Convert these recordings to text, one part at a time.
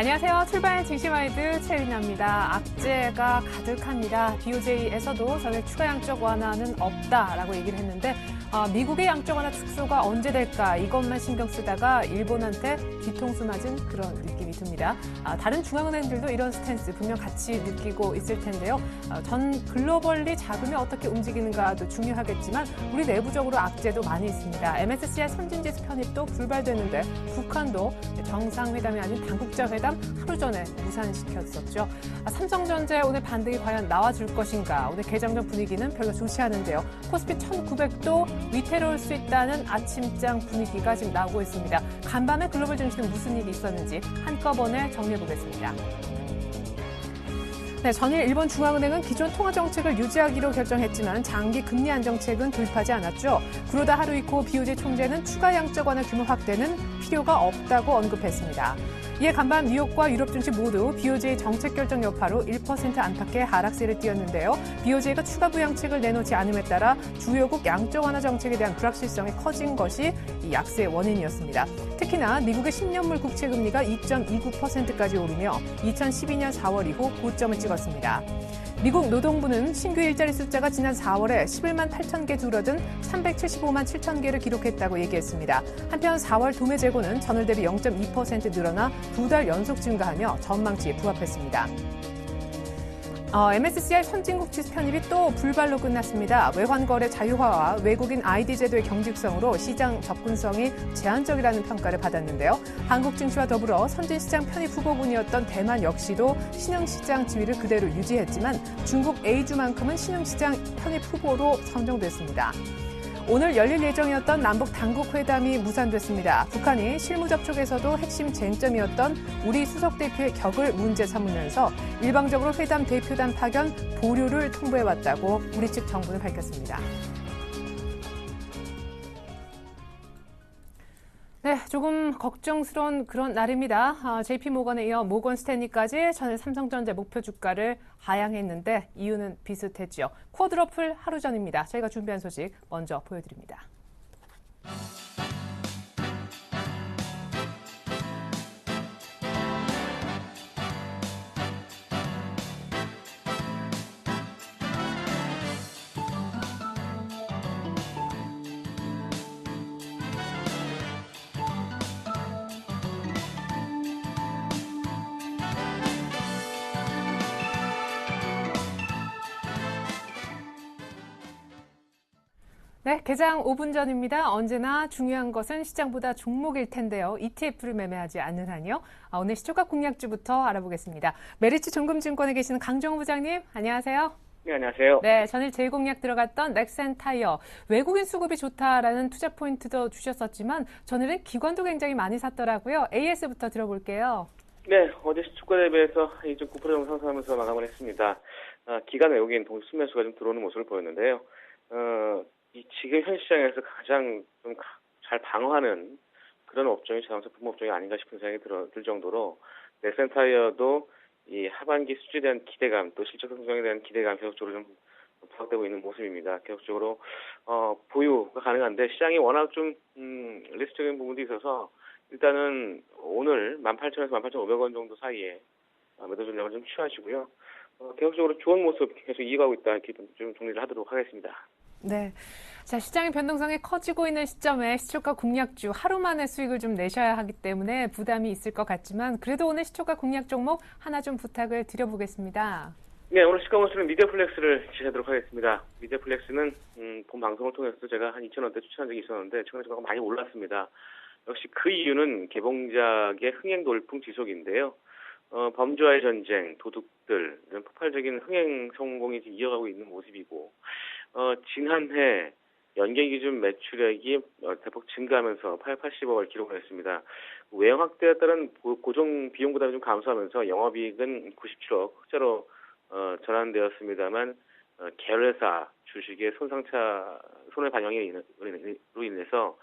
안녕하세요. 출발 증시와이드 최리나입니다. 악재가 가득합니다. BOJ에서도 전에 추가 양적 완화는 없다라고 얘기를 했는데 미국의 양적 완화 축소가 언제 될까 이것만 신경 쓰다가 일본한테 뒤통수 맞은 그런 느낌이 듭니다. 다른 중앙은행들도 이런 스탠스 분명 같이 느끼고 있을 텐데요. 전 글로벌리 자금이 어떻게 움직이는가도 중요하겠지만 우리 내부적으로 악재도 많이 있습니다. MSCI 선진지수 편입도 불발됐는데 북한도 정상회담이 아닌 당국자 회담 하루 전에 무산시켰었죠. 삼성전자 오늘 반등이 과연 나와줄 것인가. 오늘 개장전 분위기는 별로 좋지 않은데요. 코스피 1900도 위태로울 수 있다는 아침장 분위기가 지금 나오고 있습니다. 간밤에 글로벌 증시는 무슨 일이 있었는지 한꺼번에 정리해보겠습니다. 네, 전일 일본 중앙은행은 기존 통화 정책을 유지하기로 결정했지만 장기 금리 안정책은 도입하지 않았죠. 그러다 하루 있고 BOJ 총재는 추가 양적 완화 규모 확대는 필요가 없다고 언급했습니다. 이에 간밤 뉴욕과 유럽 증시 모두 BOJ 정책 결정 여파로 1% 안팎의 하락세를 띄었는데요. BOJ가 추가 부양책을 내놓지 않음에 따라 주요국 양적 완화 정책에 대한 불확실성이 커진 것이 이 약세의 원인이었습니다. 특히나 미국의 10년물 국채 금리가 2.29%까지 오르며 2012년 4월 이후 고점을 찍었습니다. 미국 노동부는 신규 일자리 숫자가 지난 4월에 11만 8천 개 줄어든 375만 7천 개를 기록했다고 얘기했습니다. 한편 4월 도매 재고는 전월 대비 0.2% 늘어나 2달 연속 증가하며 전망치에 부합했습니다. MSCI 선진국 지수 편입이 또 불발로 끝났습니다. 외환거래 자유화와 외국인 ID 제도의 경직성으로 시장 접근성이 제한적이라는 평가를 받았는데요. 한국 증시와 더불어 선진시장 편입 후보군이었던 대만 역시도 신흥시장 지위를 그대로 유지했지만 중국 A주만큼은 신흥시장 편입 후보로 선정됐습니다. 오늘 열릴 예정이었던 남북 당국회담이 무산됐습니다. 북한이 실무 접촉에서도 핵심 쟁점이었던 우리 수석 대표의 격을 문제 삼으면서 일방적으로 회담 대표단 파견 보류를 통보해왔다고 우리 측 정부는 밝혔습니다. 네, 조금 걱정스러운 그런 날입니다. JP모건에 이어 모건 스탠리까지 전일 삼성전자 목표 주가를 하향했는데 이유는 비슷했죠. 쿼드러플 하루 전입니다. 저희가 준비한 소식 먼저 보여드립니다. 네, 개장 5분 전입니다. 언제나 중요한 것은 시장보다 종목일 텐데요. ETF를 매매하지 않는 한요. 오늘 시초가 공략주부터 알아보겠습니다. 메리츠 종금증권에 계시는 강정호 부장님, 안녕하세요. 네, 안녕하세요. 네, 전일 제공략 들어갔던 넥센타이어. 외국인 수급이 좋다라는 투자 포인트도 주셨었지만 전일은 기관도 굉장히 많이 샀더라고요. AS부터 들어볼게요. 네, 어제 시초가 대비해서 2.9% 정도 상승하면서 마감을 했습니다. 기관 외국인 동시 순매수가 좀 들어오는 모습을 보였는데요. 지금 현 시장에서 가장 좀 잘 방어하는 그런 업종이 자동차 부품 업종이 아닌가 싶은 생각이 들 정도로 넥센타이어도 이 하반기 수주에 대한 기대감 또 실적 성장에 대한 기대감 계속적으로 좀 부각되고 있는 모습입니다. 계속적으로 보유가 가능한데 시장이 워낙 좀 리스크적인 부분도 있어서 일단은 오늘 18,000에서 18,500원 정도 사이에 매도 전략을 좀 취하시고요. 계속적으로 좋은 모습 계속 이어가고 있다 이렇게 좀 정리를 하도록 하겠습니다. 네. 자, 시장의 변동성이 커지고 있는 시점에 시초가 공략주 하루 만에 수익을 좀 내셔야 하기 때문에 부담이 있을 것 같지만 그래도 오늘 시초가 공략 종목 하나 좀 부탁을 드려보겠습니다. 네, 오늘 시가 모습은 미디어플렉스를 지시하도록 하겠습니다. 미디어플렉스는 본 방송을 통해서 제가 한 2,000원대 추천한 적이 있었는데 최근에 주가가 많이 올랐습니다. 역시 그 이유는 개봉작의 흥행 돌풍 지속인데요. 범죄와의 전쟁, 도둑들 이런 폭발적인 흥행 성공이 이어가고 있는 모습이고 지난해 연계 기준 매출액이 대폭 증가하면서 880억을 기록을 했습니다. 외형 확대에 따른 고정 비용 부담이 좀 감소하면서 영업이익은 97억 흑자로 전환되었습니다만 계열회사 주식의 손해 반영으로 인해서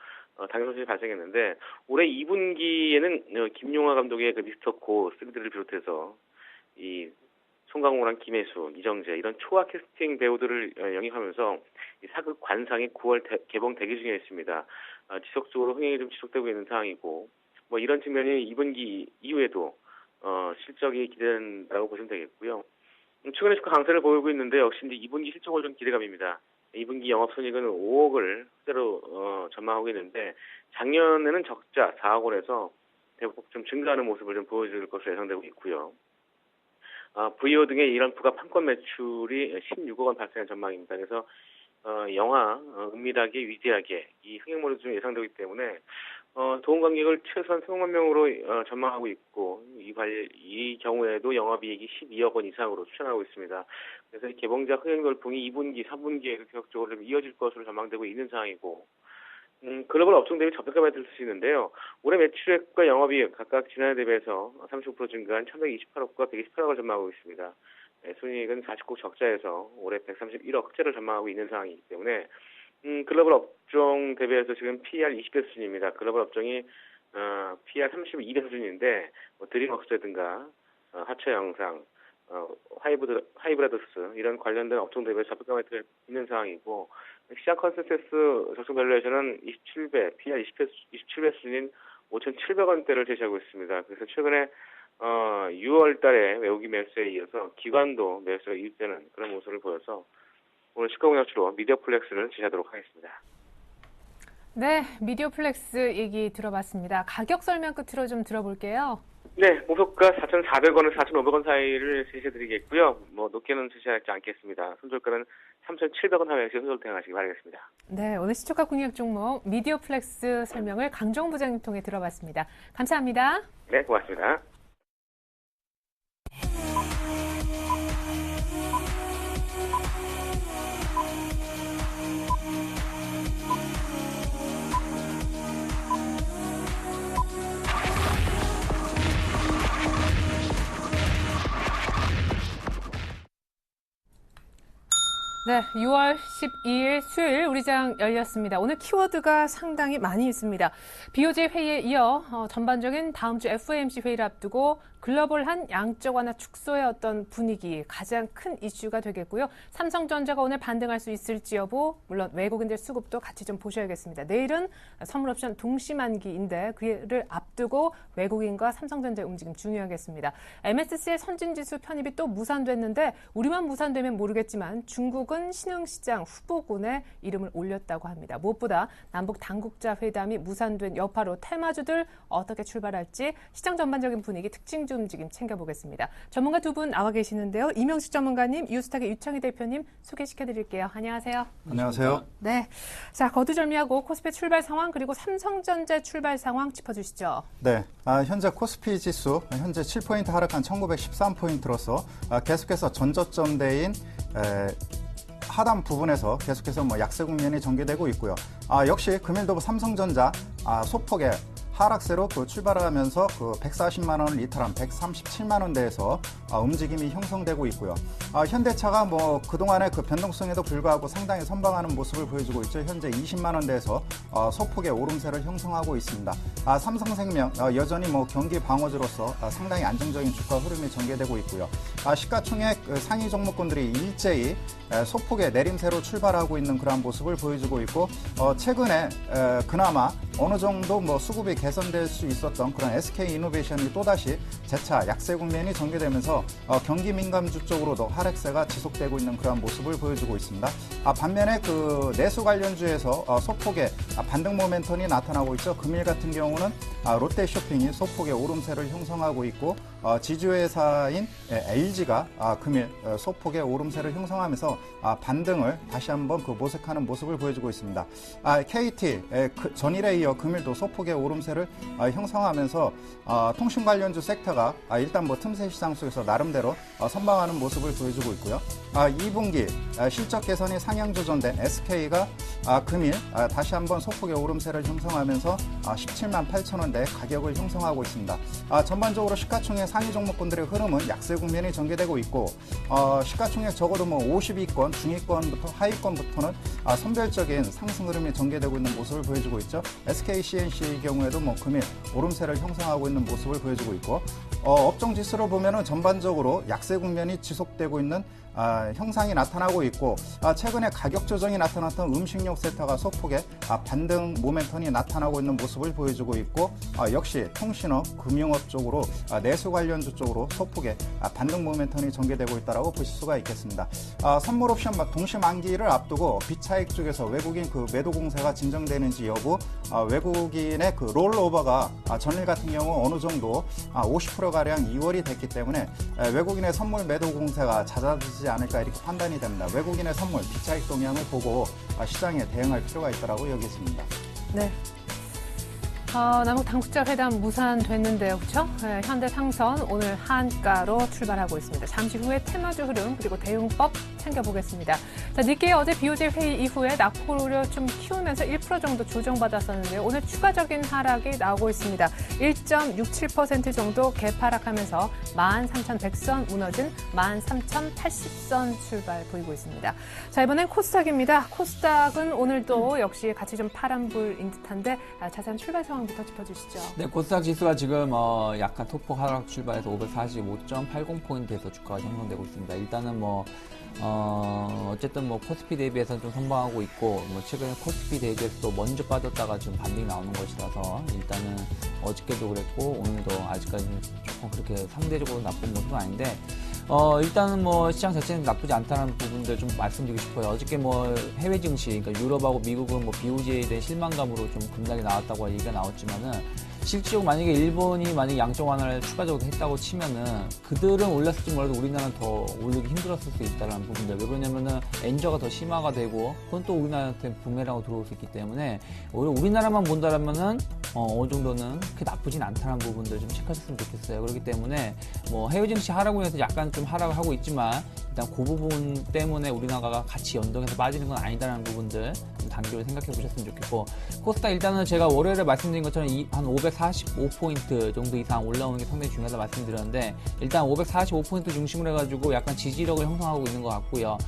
당연 손실이 발생했는데 올해 2분기에는 김용화 감독의 그 미스터 고 3D를 비롯해서 이 송강호랑 김혜수, 이정재 이런 초화 캐스팅 배우들을 영입하면서 이 사극 관상이 9월 개봉 대기 중에 있습니다. 지속적으로 흥행이 좀 지속되고 있는 상황이고 뭐 이런 측면이 2분기 이후에도 실적이 기대된다고 보시면 되겠고요. 최근에 주가 강세를 보이고 있는데 역시 이제 2분기 실적을 좀 기대감입니다. 2분기 영업손익은 5억을 그대로 전망하고 있는데 작년에는 적자 4억 원에서 대폭 좀 증가하는 모습을 좀 보여줄 것으로 예상되고 있고요. VO 등의 이런 부가 판권 매출이 16억 원 발생한 전망입니다. 그래서 영화 은밀하게 위대하게 이 흥행모드 좀 예상되기 때문에 도움 관객을 최소한 3억만 명으로 전망하고 있고 이 경우에도 영업이익이 12억 원 이상으로 추천하고 있습니다. 그래서 개봉작 흥행 돌풍이 2분기, 3분기에도 계속적으로 좀 이어질 것으로 전망되고 있는 상황이고 글로벌 업종 대비 저평가만 들 수 있는데요. 올해 매출액과 영업이익 각각 지난해 대비해서 35% 증가한 1,128억과 128억을 전망하고 있습니다. 순이익은 49억 적자에서 올해 131억 흑자를 전망하고 있는 상황이기 때문에 글로벌 업종 대비해서 지금 PER 20배 수준입니다. 글로벌 업종이 PER 32배 수준인데 드림웍스라든가 하처 영상, 하이브라더스 이런 관련된 업종 대비해서 저평가만 들 있는 상황이고 시장 컨센서스 적정 밸류에이션은 27배, PER 27배 수준인 5,700원대를 제시하고 있습니다. 그래서 최근에 6월 달에 외국인 매수에 이어서 기관도 매수가 유입되는 그런 모습을 보여서 오늘 시가 공략주로 미디어플렉스를 제시하도록 하겠습니다. 네, 미디어플렉스 얘기 들어봤습니다. 가격 설명 끝으로 좀 들어볼게요. 네, 목표가 4,400원에서 4,500원 사이를 제시해드리겠고요. 높게는 제시하지 않겠습니다. 손절가는 3,700원 하면서 손절 대응하시기 바라겠습니다. 네, 오늘 시초가 공략 종목 미디어플렉스 설명을 강정호 부장님 통해 들어봤습니다. 감사합니다. 네, 고맙습니다. 네, 6월 12일 수요일 우리 장 열렸습니다. 오늘 키워드가 상당히 많이 있습니다. BOJ 회의에 이어 전반적인 다음 주 FOMC 회의를 앞두고 글로벌한 양적 완화 축소의 어떤 분위기 가장 큰 이슈가 되겠고요. 삼성전자가 오늘 반등할 수 있을지 여부, 물론 외국인들 수급도 같이 좀 보셔야겠습니다. 내일은 선물 옵션 동시만기인데 그를 앞두고 외국인과 삼성전자의 움직임 중요하겠습니다. MSC의 선진지수 편입이 또 무산됐는데 우리만 무산되면 모르겠지만 중국은 신흥시장 후보군에 이름을 올렸다고 합니다. 무엇보다 남북 당국자 회담이 무산된 여파로 테마주들 어떻게 출발할지 시장 전반적인 분위기 특징 움직임 챙겨보겠습니다. 전문가 두 분 나와 계시는데요. 이명식 전문가님, 유스탁의 유창희 대표님 소개시켜드릴게요. 안녕하세요. 안녕하세요. 네, 자 거두절미하고 코스피 출발 상황 그리고 삼성전자 출발 상황 짚어주시죠. 네, 현재 코스피 지수 현재 7포인트 하락한 1913포인트로서 계속해서 전저점대인 하단 부분에서 계속해서 약세 국면이 전개되고 있고요. 역시 금일도 삼성전자 소폭의 하락세로 출발하면서 140만 원을 이탈한 137만 원대에서 움직임이 형성되고 있고요. 현대차가 그동안의 변동성에도 불구하고 상당히 선방하는 모습을 보여주고 있죠. 현재 20만 원대에서 소폭의 오름세를 형성하고 있습니다. 삼성생명 여전히 경기 방어주로서 상당히 안정적인 주가 흐름이 전개되고 있고요. 시가총액 상위 종목군들이 일제히 소폭의 내림세로 출발하고 있는 그러한 모습을 보여주고 있고 최근에 그나마 어느 정도 수급이 개선될 수 있었던 그런 SK이노베이션이 또다시 재차 약세 국면이 전개되면서 경기 민감주 쪽으로도 하락세가 지속되고 있는 그런 모습을 보여주고 있습니다. 반면에 내수 관련주에서 소폭의 반등 모멘텀이 나타나고 있죠. 금일 같은 경우는 롯데쇼핑이 소폭의 오름세를 형성하고 있고 지주회사인 LG가 금일 소폭의 오름세를 형성하면서 반등을 다시 한번 모색하는 모습을 보여주고 있습니다. KT 전일에 이어 금일도 소폭의 오름세를 형성하면서 통신 관련주 섹터가 일단 틈새 시장 속에서 나름대로 선방하는 모습을 보여주고 있고요. 2분기 실적 개선이 상향 조정된 SK가 금일 다시 한번 소폭의 오름세를 형성하면서 17만 8천 원대 가격을 형성하고 있습니다. 전반적으로 시가총액 상위 종목군들의 흐름은 약세 국면이 전개되고 있고 시가총액 적어도 50위권, 중위권부터 하위권부터는 선별적인 상승 흐름이 전개되고 있는 모습을 보여주고 있죠. SK CNC의 경우에도 금일 오름세를 형성하고 있는 모습을 보여주고 있고 업종 지수로 보면은 전반적으로 약세 국면이 지속되고 있는 형상이 나타나고 있고 최근에 가격 조정이 나타났던 음식료 섹터가 소폭의 반등 모멘텀이 나타나고 있는 모습을 보여주고 있고 역시 통신업, 금융업 쪽으로 내수 관련주 쪽으로 소폭의 반등 모멘텀이 전개되고 있다고 보실 수가 있겠습니다. 선물 옵션 동시 만기를 앞두고 비차익 쪽에서 외국인 그 매도 공세가 진정되는지 여부, 외국인의 그 롤오버가 전일 같은 경우 어느 정도 50%가량 2월이 됐기 때문에 외국인의 선물 매도 공세가 잦아지지 않을까 이렇게 판단이 됩니다. 외국인의 선물, 비차익 동향을 보고 시장에 대응할 필요가 있다고 여기십니다. 네. 남북 당국자 회담 무산됐는데요, 그렇죠? 네, 현대상선 오늘 한가로 출발하고 있습니다. 잠시 후에 테마주 흐름 그리고 대응법 챙겨보겠습니다. 자, 니케이 어제 BOJ 회의 이후에 낙폭을 좀 키우면서 1% 정도 조정받았었는데요. 오늘 추가적인 하락이 나오고 있습니다. 1.67% 정도 개파락하면서 13,100선 무너진 13,080선 출발 보이고 있습니다. 자, 이번엔 코스닥입니다. 코스닥은 오늘도 역시 같이 좀 파란불인 듯한데 자세한 출발 상황부터 짚어주시죠. 네, 코스닥 지수가 지금 약간 소폭 하락 출발해서 545.80포인트에서 주가가 형성되고 있습니다. 일단은 어쨌든 코스피 대비해서는 좀 선방하고 있고, 최근에 코스피 대비해서 또 먼저 빠졌다가 지금 반등이 나오는 것이라서 일단은 어저께도 그랬고, 오늘도 아직까지는 조금 그렇게 상대적으로 나쁜 모습은 아닌데, 일단은 시장 자체는 나쁘지 않다는 부분들 좀 말씀드리고 싶어요. 어저께 해외 증시, 그러니까 유럽하고 미국은 BOJ에 대한 실망감으로 좀 급락이 나왔다고 얘기가 나왔지만은, 실질적으로 만약에 일본이 양적 완화를 추가적으로 했다고 치면은 그들은 올랐을지 몰라도 우리나라는 더 오르기 힘들었을 수 있다는 부분들. 왜 그러냐면은 엔저가 더 심화가 되고 그건 또 우리나라한테 부메랑으로 들어올 수 있기 때문에 오히려 우리나라만 본다라면은 어느 정도는 그렇게 나쁘진 않다는 부분들 좀 체크하셨으면 좋겠어요. 그렇기 때문에 해외 증시 하락으로 해서 약간 좀 하락을 하고 있지만 일단 그 부분 때문에 우리나라가 같이 연동해서 빠지는 건 아니다라는 부분들 좀 단기로 생각해 보셨으면 좋겠고, 코스닥 일단은 제가 월요일에 말씀드린 것처럼 한 545포인트 정도 이상 올라오는 게 상당히 중요하다 말씀드렸는데, 일단 545포인트 중심으로 해가지고 약간 지지력을 형성하고 있는 것 같고요.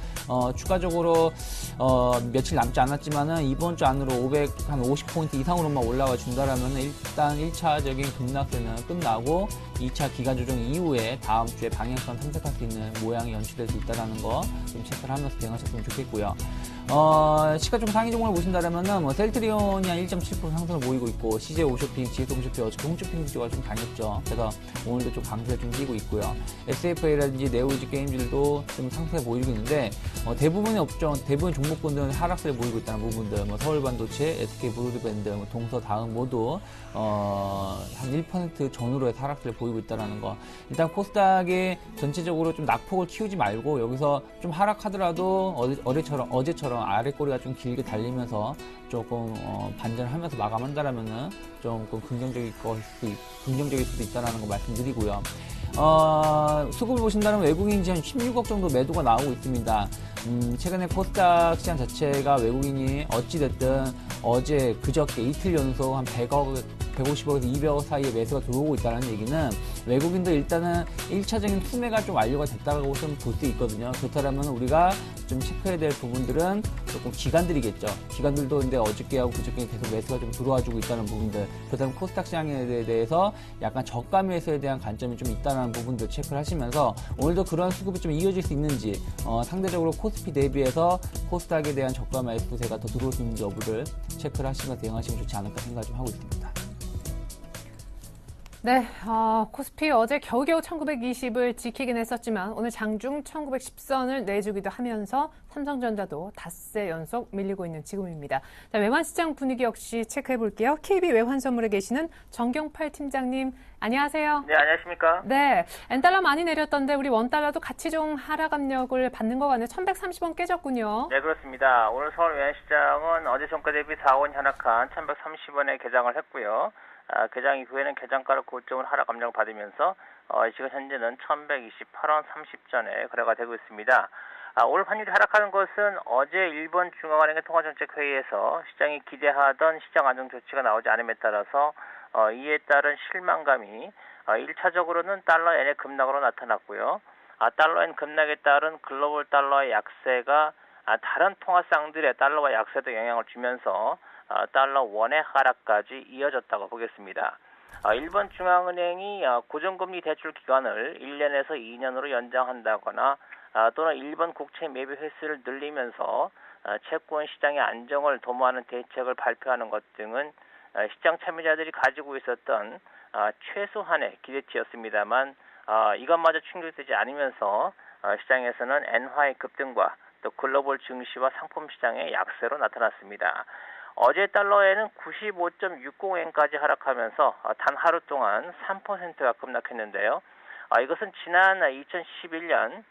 추가적으로 며칠 남지 않았지만은 이번 주 안으로 한 50포인트 이상으로만 올라와 준다라면 일단 1차적인 급락세는 끝나고 2차 기간 조정 이후에 다음 주에 방향성 탐색할 수 있는 모양이 연출될 수 있다는 거 좀 체크를 하면서 대응하셨으면 좋겠고요. 시가총 상위 종목을 보신다면은 셀트리온이 한 1.7% 상승을 보이고 있고, CJ 홈쇼핑, GS 홈쇼핑, 어저께 홈쇼핑 주가 좀 강했죠. 그래서 오늘도 좀 강세를 좀 띄고 있고요. SFA라든지 네오지 게임들도 좀 상승을 보이고 있는데, 대부분의 업종, 대부분 종목군들은 하락세를 보이고 있다는 부분들, 서울반도체, SK 브로드밴드, 동서 다음 모두 한 1% 전후로 해서 하락세를 보이고 있다는 거. 일단 코스닥이 전체적으로 좀 낙폭을 키우지 말고 여기서 좀 하락하더라도 어제처럼 아랫꼬리가 좀 길게 달리면서 조금 반전을 하면서 마감한다라면은 조금 긍정적일 수도 있다는 거 말씀드리고요. 수급을 보신다면 외국인이 한 16억 정도 매도가 나오고 있습니다. 최근에 코스닥 시장 자체가 외국인이 어찌됐든 어제 그저께 이틀 연속 한 150억에서 200억 사이에 매수가 들어오고 있다는 얘기는 외국인도 일단은 1차적인 투매가 좀 완료가 됐다고 좀 볼 수 있거든요. 그렇다면 우리가 좀 체크해야 될 부분들은 조금 기관들이겠죠. 기관들도 근데 어저께하고 그저께 계속 매수가 좀 들어와주고 있다는 부분들. 그렇다면 코스닥 시장에 대해서 약간 저가 매수에 대한 관점이 좀 있다는 부분들 체크를 하시면서 오늘도 그런 수급이 좀 이어질 수 있는지, 상대적으로 코스피 대비해서 코스닥에 대한 저가 매수세가 더 들어올 수 있는지 여부를 체크를 하시면서 대응하시면 좋지 않을까 생각을 좀 하고 있습니다. 네, 코스피 어제 겨우겨우 1920을 지키긴 했었지만 오늘 장중 1910선을 내주기도 하면서 삼성전자도 닷새 연속 밀리고 있는 지금입니다. 자, 외환시장 분위기 역시 체크해 볼게요. KB 외환선물에 계시는 정경팔 팀장님, 안녕하세요. 네, 안녕하십니까? 네, 엔달러 많이 내렸던데 우리 원달러도 같이 좀 하락 압력을 받는 것 같네요. 1130원 깨졌군요. 네, 그렇습니다. 오늘 서울 외환시장은 어제 종가 대비 4원 하락한 1130원에 개장을 했고요. 개장 이후에는 개장가를 고점으로 하락 압력을 받으면서 지금 현재는 1128원 30전에 거래가 되고 있습니다. 오늘 환율이 하락하는 것은 어제 일본 중앙은행의 통화정책회의에서 시장이 기대하던 시장 안정 조치가 나오지 않음에 따라서 이에 따른 실망감이 1차적으로는 달러 엔의 급락으로 나타났고요. 달러 엔 급락에 따른 글로벌 달러의 약세가 다른 통화상들의 달러와 약세도 영향을 주면서 달러 원의 하락까지 이어졌다고 보겠습니다. 일본 중앙은행이 고정금리 대출 기간을 1년에서 2년으로 연장한다거나 또는 일본 국채 매입 횟수를 늘리면서 채권 시장의 안정을 도모하는 대책을 발표하는 것 등은 시장 참여자들이 가지고 있었던 최소한의 기대치였습니다만 이것마저 충족되지 않으면서 시장에서는 엔화의 급등과 또 글로벌 증시와 상품 시장의 약세로 나타났습니다. 어제 달러에는 95.60엔까지 하락하면서 단 하루 동안 3%가 급락했는데요. 이것은 지난 2011년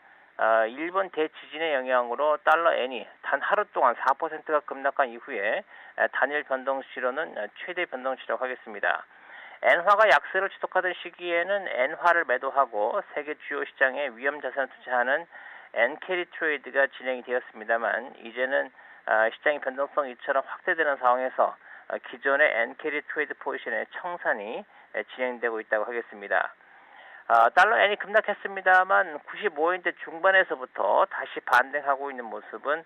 일본 대지진의 영향으로 달러 엔이 단 하루 동안 4%가 급락한 이후에 단일 변동치로는 최대 변동치라고 하겠습니다. 엔화가 약세를 지속하던 시기에는 엔화를 매도하고 세계 주요 시장에 위험 자산을 투자하는 엔캐리 트레이드가 진행이 되었습니다만 이제는 시장의 변동성이 이처럼 확대되는 상황에서 기존의 엔캐리 트레이드 포지션의 청산이 진행되고 있다고 하겠습니다. 달러 엔이 급락했습니다만 95엔대 중반에서부터 다시 반등하고 있는 모습은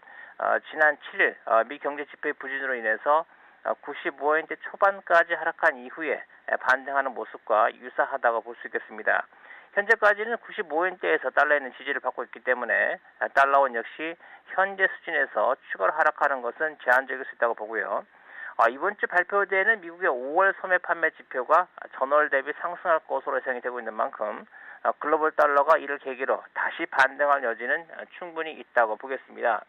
지난 7일 미 경제 지표의 부진으로 인해서 95엔대 초반까지 하락한 이후에 반등하는 모습과 유사하다고 볼 수 있겠습니다. 현재까지는 95엔대에서 달러에는 지지를 받고 있기 때문에 달러원 역시 현재 수준에서 추가로 하락하는 것은 제한적일 수 있다고 보고요. 이번 주 발표되는 미국의 5월 소매 판매 지표가 전월 대비 상승할 것으로 예상이 되고 있는 만큼 글로벌 달러가 이를 계기로 다시 반등할 여지는 충분히 있다고 보겠습니다.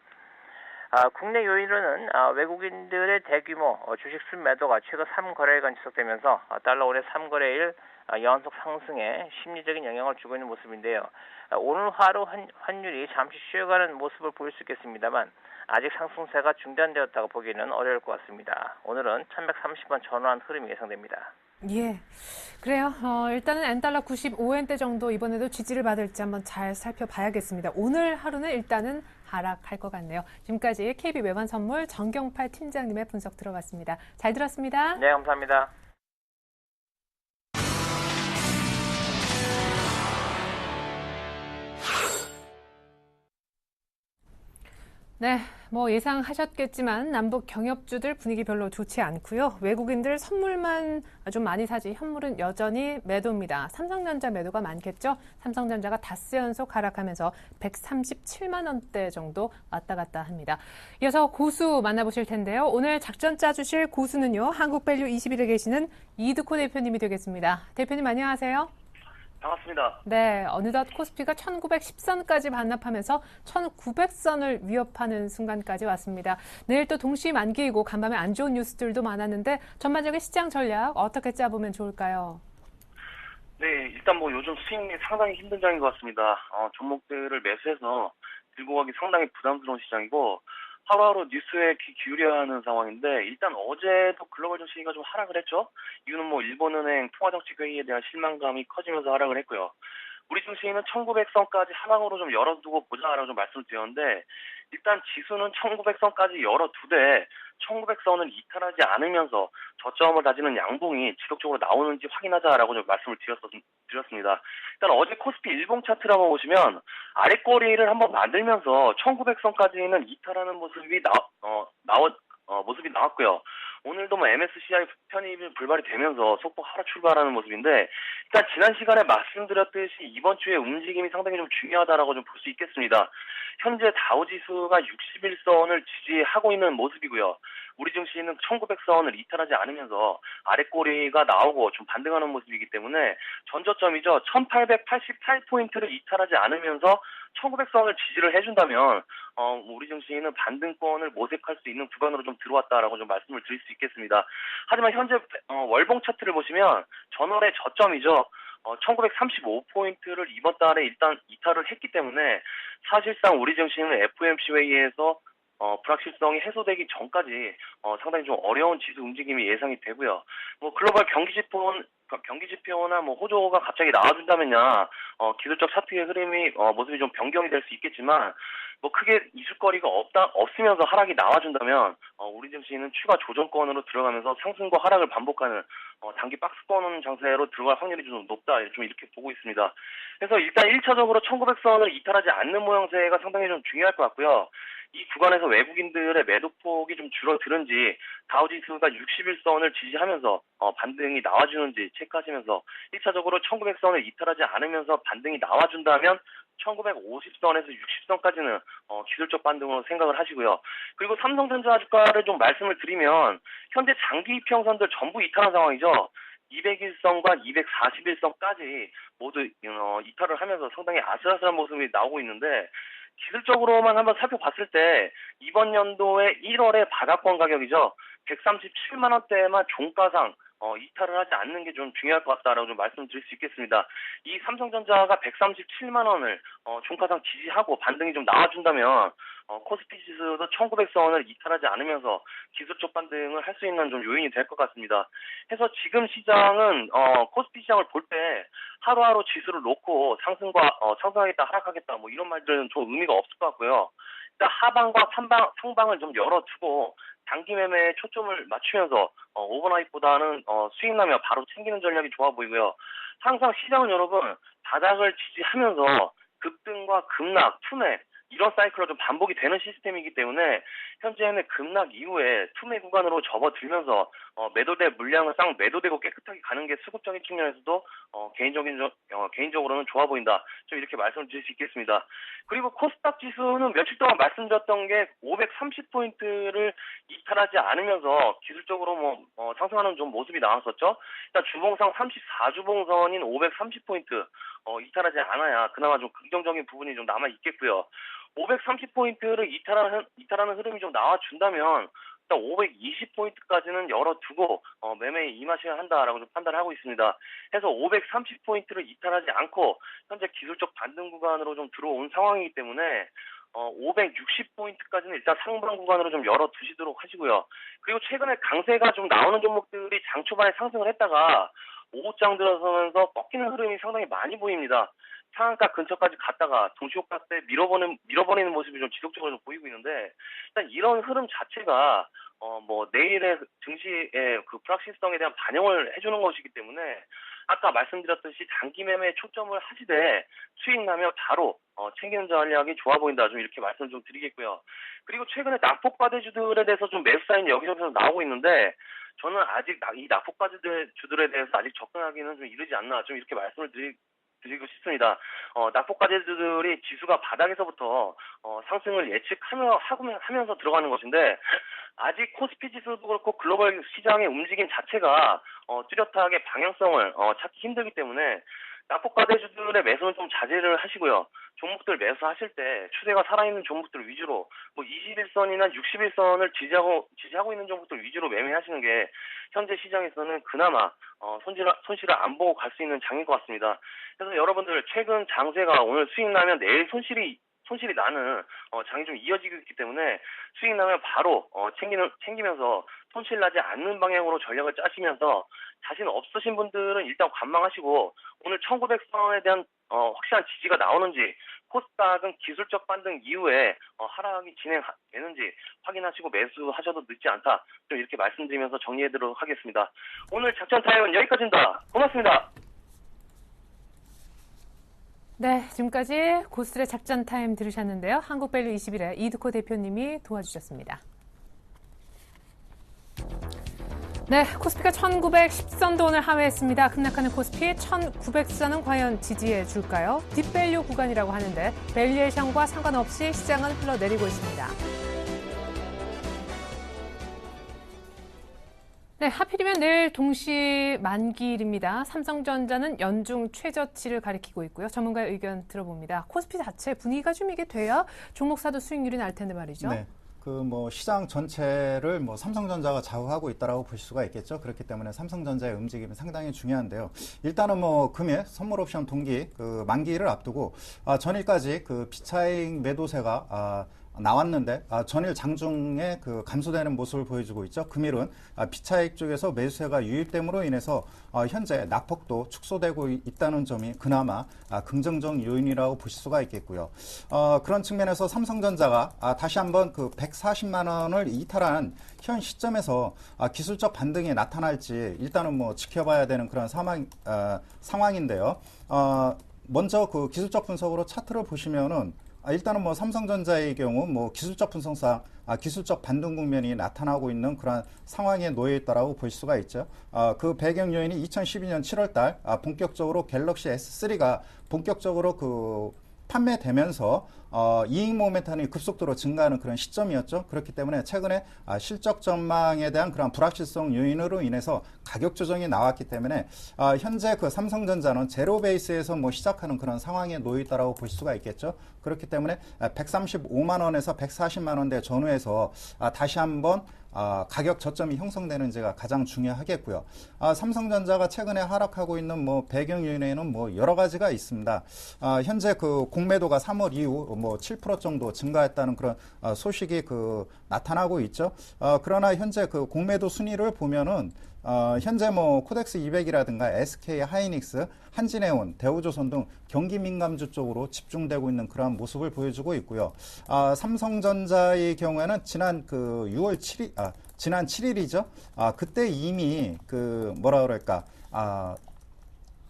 국내 요인으로는 외국인들의 대규모 주식 순매도가 최근 3거래일간 지속되면서 달러원의 3거래일 연속 상승에 심리적인 영향을 주고 있는 모습인데요. 오늘 하루 환율이 잠시 쉬어가는 모습을 보일 수 있겠습니다만 아직 상승세가 중단되었다고 보기는 어려울 것 같습니다. 오늘은 1130원 전후한 흐름이 예상됩니다. 예, 그래요. 일단은 엔달러 95엔대 정도 이번에도 지지를 받을지 한번 잘 살펴봐야겠습니다. 오늘 하루는 일단은 하락할 것 같네요. 지금까지 KB 외환선물 정경팔 팀장님의 분석 들어봤습니다. 잘 들었습니다. 네, 감사합니다. 네, 뭐 예상하셨겠지만 남북 경협주들 분위기 별로 좋지 않고요. 외국인들 선물만 좀 많이 사지 현물은 여전히 매도입니다. 삼성전자 매도가 많겠죠. 삼성전자가 닷새 연속 하락하면서 137만 원대 정도 왔다 갔다 합니다. 이어서 고수 만나보실 텐데요. 오늘 작전 짜주실 고수는요. 한국밸류 21에 계시는 이득호 대표님이 되겠습니다. 대표님 안녕하세요. 반갑습니다. 네, 어느덧 코스피가 1910선까지 반납하면서 1900선을 위협하는 순간까지 왔습니다. 내일 또 동시 만기이고 간밤에 안 좋은 뉴스들도 많았는데 전반적인 시장 전략 어떻게 짜보면 좋을까요? 네, 일단 뭐 요즘 수익이 상당히 힘든 장인 것 같습니다. 종목들을 매수해서 들고 가기 상당히 부담스러운 시장이고 하루하루 뉴스에 귀 기울여야 하는 상황인데 일단 어제도 글로벌 증시가 좀 하락을 했죠. 이유는 뭐 일본은행 통화정책 회의에 대한 실망감이 커지면서 하락을 했고요. 우리 증시는 1900선까지 하방으로 좀 열어두고 보자라고 좀 말씀을 드렸는데 일단 지수는 1900선까지 열어두되 1900선을 이탈하지 않으면서 저점을 다지는 양봉이 지속적으로 나오는지 확인하자라고 좀 말씀을 드렸습니다. 일단 어제 코스피 일봉 차트를 한번 보시면 아랫꼬리를 한번 만들면서 1900선까지는 이탈하는 모습이 모습이 나왔고요. 오늘도 뭐 MSCI 편입이 불발이 되면서 속보 하락 출발하는 모습인데 일단 지난 시간에 말씀드렸듯이 이번 주에 움직임이 상당히 좀 중요하다라고 좀 볼 수 있겠습니다. 현재 다우지수가 61선을 지지하고 있는 모습이고요. 우리 증시는 1900선을 이탈하지 않으면서 아랫꼬리가 나오고 좀 반등하는 모습이기 때문에 전저점이죠. 1888포인트를 이탈하지 않으면서 1900선을 지지를 해준다면 우리 증시는 반등권을 모색할 수 있는 구간으로 좀 들어왔다라고 좀 말씀을 드릴 수 있겠습니다. 하지만 현재 월봉 차트를 보시면 전월의 저점이죠. 1935포인트를 이번 달에 일단 이탈을 했기 때문에 사실상 우리 증시는 FOMC 회의에서 불확실성이 해소되기 전까지 상당히 좀 어려운 지수 움직임이 예상이 되고요. 뭐 글로벌 경기 지표나 뭐 호조가 갑자기 나와준다면야 기술적 차트의 흐름이 모습이 좀 변경이 될 수 있겠지만 뭐 크게 이슈거리가 없으면서 하락이 나와준다면 우리 증시는 추가 조정권으로 들어가면서 상승과 하락을 반복하는 단기 박스권 장세로 들어갈 확률이 좀 높다 좀 이렇게 보고 있습니다. 그래서 일단 1차적으로 1900선을 이탈하지 않는 모양새가 상당히 좀 중요할 것 같고요. 이 구간에서 외국인들의 매도폭이 좀 줄어들은지 다우지수가 61선을 지지하면서 반등이 나와주는지 체크하시면서 1차적으로 1900선을 이탈하지 않으면서 반등이 나와준다면 1950선에서 60선까지는 기술적 반등으로 생각을 하시고요. 그리고 삼성전자 주가를 좀 말씀을 드리면 현재 장기 이평선들 전부 이탈한 상황이죠. 201선과 241선까지 모두 이탈을 하면서 상당히 아슬아슬한 모습이 나오고 있는데 기술적으로만 한번 살펴봤을 때 이번 연도의 1월의 바닥권 가격이죠. 137만 원대에만 종가상 이탈을 하지 않는 게 좀 중요할 것 같다라고 좀 말씀드릴 수 있겠습니다. 이 삼성전자가 137만 원을 종가상 지지하고 반등이 좀 나와준다면 코스피 지수도 1900선을 이탈하지 않으면서 기술적 반등을 할 수 있는 좀 요인이 될 것 같습니다. 해서 지금 시장은 코스피 시장을 볼 때 하루하루 지수를 놓고 상승하겠다 하락하겠다 뭐 이런 말들은 좀 의미가 없을 것 같고요. 일단 하방과 상방을 좀 열어두고 단기 매매에 초점을 맞추면서 오버나잇보다는 수익 나면 바로 챙기는 전략이 좋아 보이고요. 항상 시장은 여러분 바닥을 지지하면서 급등과 급락, 투매 이런 사이클로 좀 반복이 되는 시스템이기 때문에 현재는 급락 이후에 투매 구간으로 접어들면서 매도대 물량을 싹 매도되고 깨끗하게 가는 게 수급적인 측면에서도 개인적으로는 좋아 보인다. 좀 이렇게 말씀을 드릴 수 있겠습니다. 그리고 코스닥 지수는 며칠 동안 말씀드렸던 게 530포인트를 이탈하지 않으면서 기술적으로 상승하는 좀 모습이 나왔었죠. 일단 주봉상 34주봉선인 530포인트 이탈하지 않아야 그나마 좀 긍정적인 부분이 좀 남아 있겠고요. 530포인트를 이탈하는 흐름이 좀 나와준다면 일단 520포인트까지는 열어두고 매매에 임하셔야 한다라고 좀 판단을 하고 있습니다. 해서 530포인트를 이탈하지 않고 현재 기술적 반등 구간으로 좀 들어온 상황이기 때문에 560포인트까지는 일단 상방 구간으로 좀 열어두시도록 하시고요. 그리고 최근에 강세가 좀 나오는 종목들이 장 초반에 상승을 했다가 오후장 들어서면서 꺾이는 흐름이 상당히 많이 보입니다. 상한가 근처까지 갔다가 동시효과 때 밀어버리는 모습이 좀 지속적으로 좀 보이고 있는데 일단 이런 흐름 자체가 내일의 증시의 그 불확실성에 대한 반영을 해주는 것이기 때문에 아까 말씀드렸듯이 단기 매매에 초점을 하시되 수익 나면 바로 챙기는 전략이 좋아 보인다. 좀 이렇게 말씀 좀 드리겠고요. 그리고 최근에 낙폭과대주들에 대해서 좀 매수 사인이 여기저기서 나오고 있는데 저는 아직 이 낙폭과대주들에 대해서 아직 접근하기는 좀 이르지 않나. 좀 이렇게 말씀을 드리고 싶습니다. 낙폭과대주들이 지수가 바닥에서부터 상승을 예측하면서 들어가는 것인데 아직 코스피 지수도 그렇고 글로벌 시장의 움직임 자체가 뚜렷하게 방향성을 찾기 힘들기 때문에 낙폭과대주들의 매수는 좀 자제를 하시고요. 종목들 매수하실 때 추세가 살아있는 종목들 위주로 21선이나 61선을 지지하고 있는 종목들 위주로 매매하시는 게 현재 시장에서는 그나마 손실을 안 보고 갈 수 있는 장인 것 같습니다. 그래서 여러분들 최근 장세가 오늘 수익 나면 내일 손실이 나는 장이 좀 이어지고 있기 때문에 수익 나면 바로 챙기면서 손실 나지 않는 방향으로 전략을 짜시면서 자신 없으신 분들은 일단 관망하시고 오늘 1900선에 대한 확실한 지지가 나오는지 코스닥은 기술적 반등 이후에 하락이 진행되는지 확인하시고 매수하셔도 늦지 않다. 좀 이렇게 말씀드리면서 정리해드리도록 하겠습니다. 오늘 작전 타임은 여기까지입니다. 고맙습니다. 네, 지금까지 고스의 작전 타임 들으셨는데요. 한국밸류 21의 이두코 대표님이 도와주셨습니다. 네, 코스피가 1910선도 오늘 하회했습니다. 급락하는 코스피 1900선은 과연 지지해 줄까요? 딥밸류 구간이라고 하는데 밸류에이션과 상관없이 시장은 흘러내리고 있습니다. 네, 하필이면 내일 동시 만기일입니다. 삼성전자는 연중 최저치를 가리키고 있고요. 전문가의 의견 들어봅니다. 코스피 자체 분위기가 좀 이게 돼야 종목사도 수익률이 날 텐데 말이죠. 네. 시장 전체를 삼성전자가 좌우하고 있다라고 볼 수가 있겠죠. 그렇기 때문에 삼성전자의 움직임이 상당히 중요한데요. 일단은 금일 선물 옵션 동기 만기일을 앞두고 전일까지 비차익 매도세가 나왔는데 전일 장중에 감소되는 모습을 보여주고 있죠. 금일은 비차익 쪽에서 매수세가 유입됨으로 인해서 현재 낙폭도 축소되고 있다는 점이 그나마 긍정적 요인이라고 보실 수가 있겠고요. 그런 측면에서 삼성전자가 다시 한번 140만 원을 이탈한 현 시점에서 기술적 반등이 나타날지 일단은 지켜봐야 되는 그런 상황인데요. 먼저 기술적 분석으로 차트를 보시면은 일단은 뭐 삼성전자의 경우 뭐 기술적 분석상 기술적 반등 국면이 나타나고 있는 그런 상황에 놓여 있다라고 볼 수가 있죠. 그 배경 요인이 2012년 7월달 본격적으로 갤럭시 S3가 본격적으로 그 판매되면서 이익 모멘텀이 급속도로 증가하는 그런 시점이었죠. 그렇기 때문에 최근에 실적 전망에 대한 그런 불확실성 요인으로 인해서 가격 조정이 나왔기 때문에 현재 그 삼성전자는 제로 베이스에서 뭐 시작하는 그런 상황에 놓여 있다라고 볼 수가 있겠죠. 그렇기 때문에 135만 원에서 140만 원대 전후에서 다시 한번 가격 저점이 형성되는지가 가장 중요하겠고요. 삼성전자가 최근에 하락하고 있는 뭐 배경 요인에는 뭐 여러 가지가 있습니다. 현재 그 공매도가 3월 이후 뭐 7% 정도 증가했다는 그런 소식이 그 나타나고 있죠. 그러나 현재 그 공매도 순위를 보면은 현재 뭐 코덱스 200이라든가 SK 하이닉스, 한진해운, 대우조선 등 경기 민감주 쪽으로 집중되고 있는 그러한 모습을 보여주고 있고요. 삼성전자의 경우에는 지난 그 6월 7일, 지난 7일이죠. 그때 이미 그 뭐라 그럴까,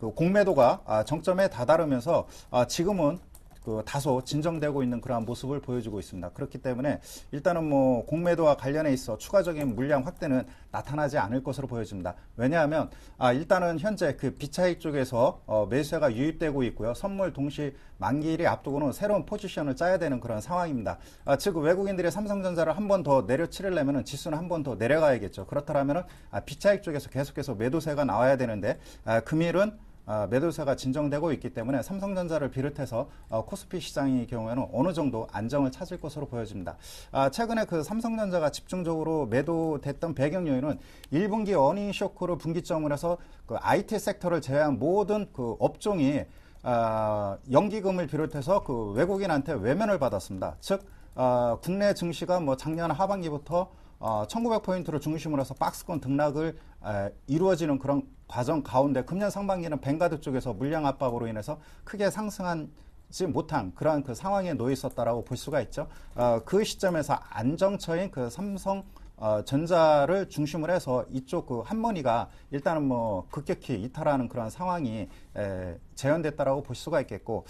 그 공매도가 정점에 다다르면서 지금은 그 다소 진정되고 있는 그러한 모습을 보여주고 있습니다. 그렇기 때문에 일단은 뭐 공매도와 관련해 있어 추가적인 물량 확대는 나타나지 않을 것으로 보여집니다. 왜냐하면 일단은 현재 그 비차익 쪽에서 매수세가 유입되고 있고요. 선물 동시 만기일이 앞두고는 새로운 포지션을 짜야 되는 그런 상황입니다. 즉 외국인들이 삼성전자를 한 번 더 내려치려면 지수는 한 번 더 내려가야겠죠. 그렇다면은 비차익 쪽에서 계속해서 매도세가 나와야 되는데 금일은 매도세가 진정되고 있기 때문에 삼성전자를 비롯해서 코스피 시장의 경우에는 어느 정도 안정을 찾을 것으로 보여집니다. 최근에 그 삼성전자가 집중적으로 매도됐던 배경 요인은 1분기 어닝 쇼크로 분기점을 해서 그 IT 섹터를 제외한 모든 그 업종이 연기금을 비롯해서 그 외국인한테 외면을 받았습니다. 즉 국내 증시가 뭐 작년 하반기부터 1900포인트를 중심으로 해서 박스권 등락을 이루어지는 그런 과정 가운데 금년 상반기는 뱅가드 쪽에서 물량 압박으로 인해서 크게 상승하지 못한 그러한 그 상황에 놓여 있었다라고 볼 수가 있죠. 그 시점에서 안정처인 그 삼성 전자를 중심으로 해서 이쪽 그 한머니가 일단은 뭐 급격히 이탈하는 그런 상황이 재현됐다라고 볼 수가 있겠고,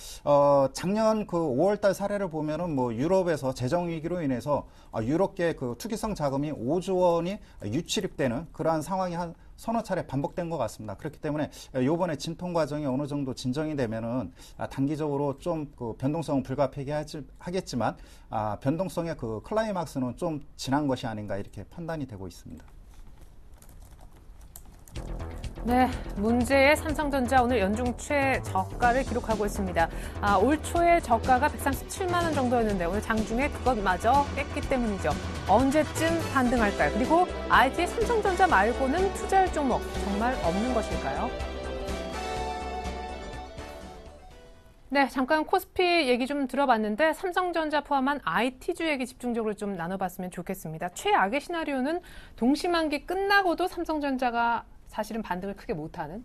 작년 그 5월달 사례를 보면은 뭐 유럽에서 재정 위기로 인해서 유럽계 그 투기성 자금이 5조 원이 유출입되는 그러한 상황이 한 서너 차례 반복된 것 같습니다. 그렇기 때문에 요번에 진통 과정이 어느 정도 진정이 되면은 단기적으로 좀 그 변동성은 불가피하겠지만 변동성의 그 클라이막스는 좀 지난 것이 아닌가 이렇게 판단이 되고 있습니다. 네, 문제의 삼성전자 오늘 연중 최저가를 기록하고 있습니다. 올 초에 저가가 137만 원 정도였는데 오늘 장중에 그것마저 깼기 때문이죠. 언제쯤 반등할까요? 그리고 IT 삼성전자 말고는 투자할 종목 정말 없는 것일까요? 네, 잠깐 코스피 얘기 좀 들어봤는데 삼성전자 포함한 IT주 얘기 집중적으로 좀 나눠봤으면 좋겠습니다. 최악의 시나리오는 동시만기 끝나고도 삼성전자가 사실은 반등을 크게 못하는?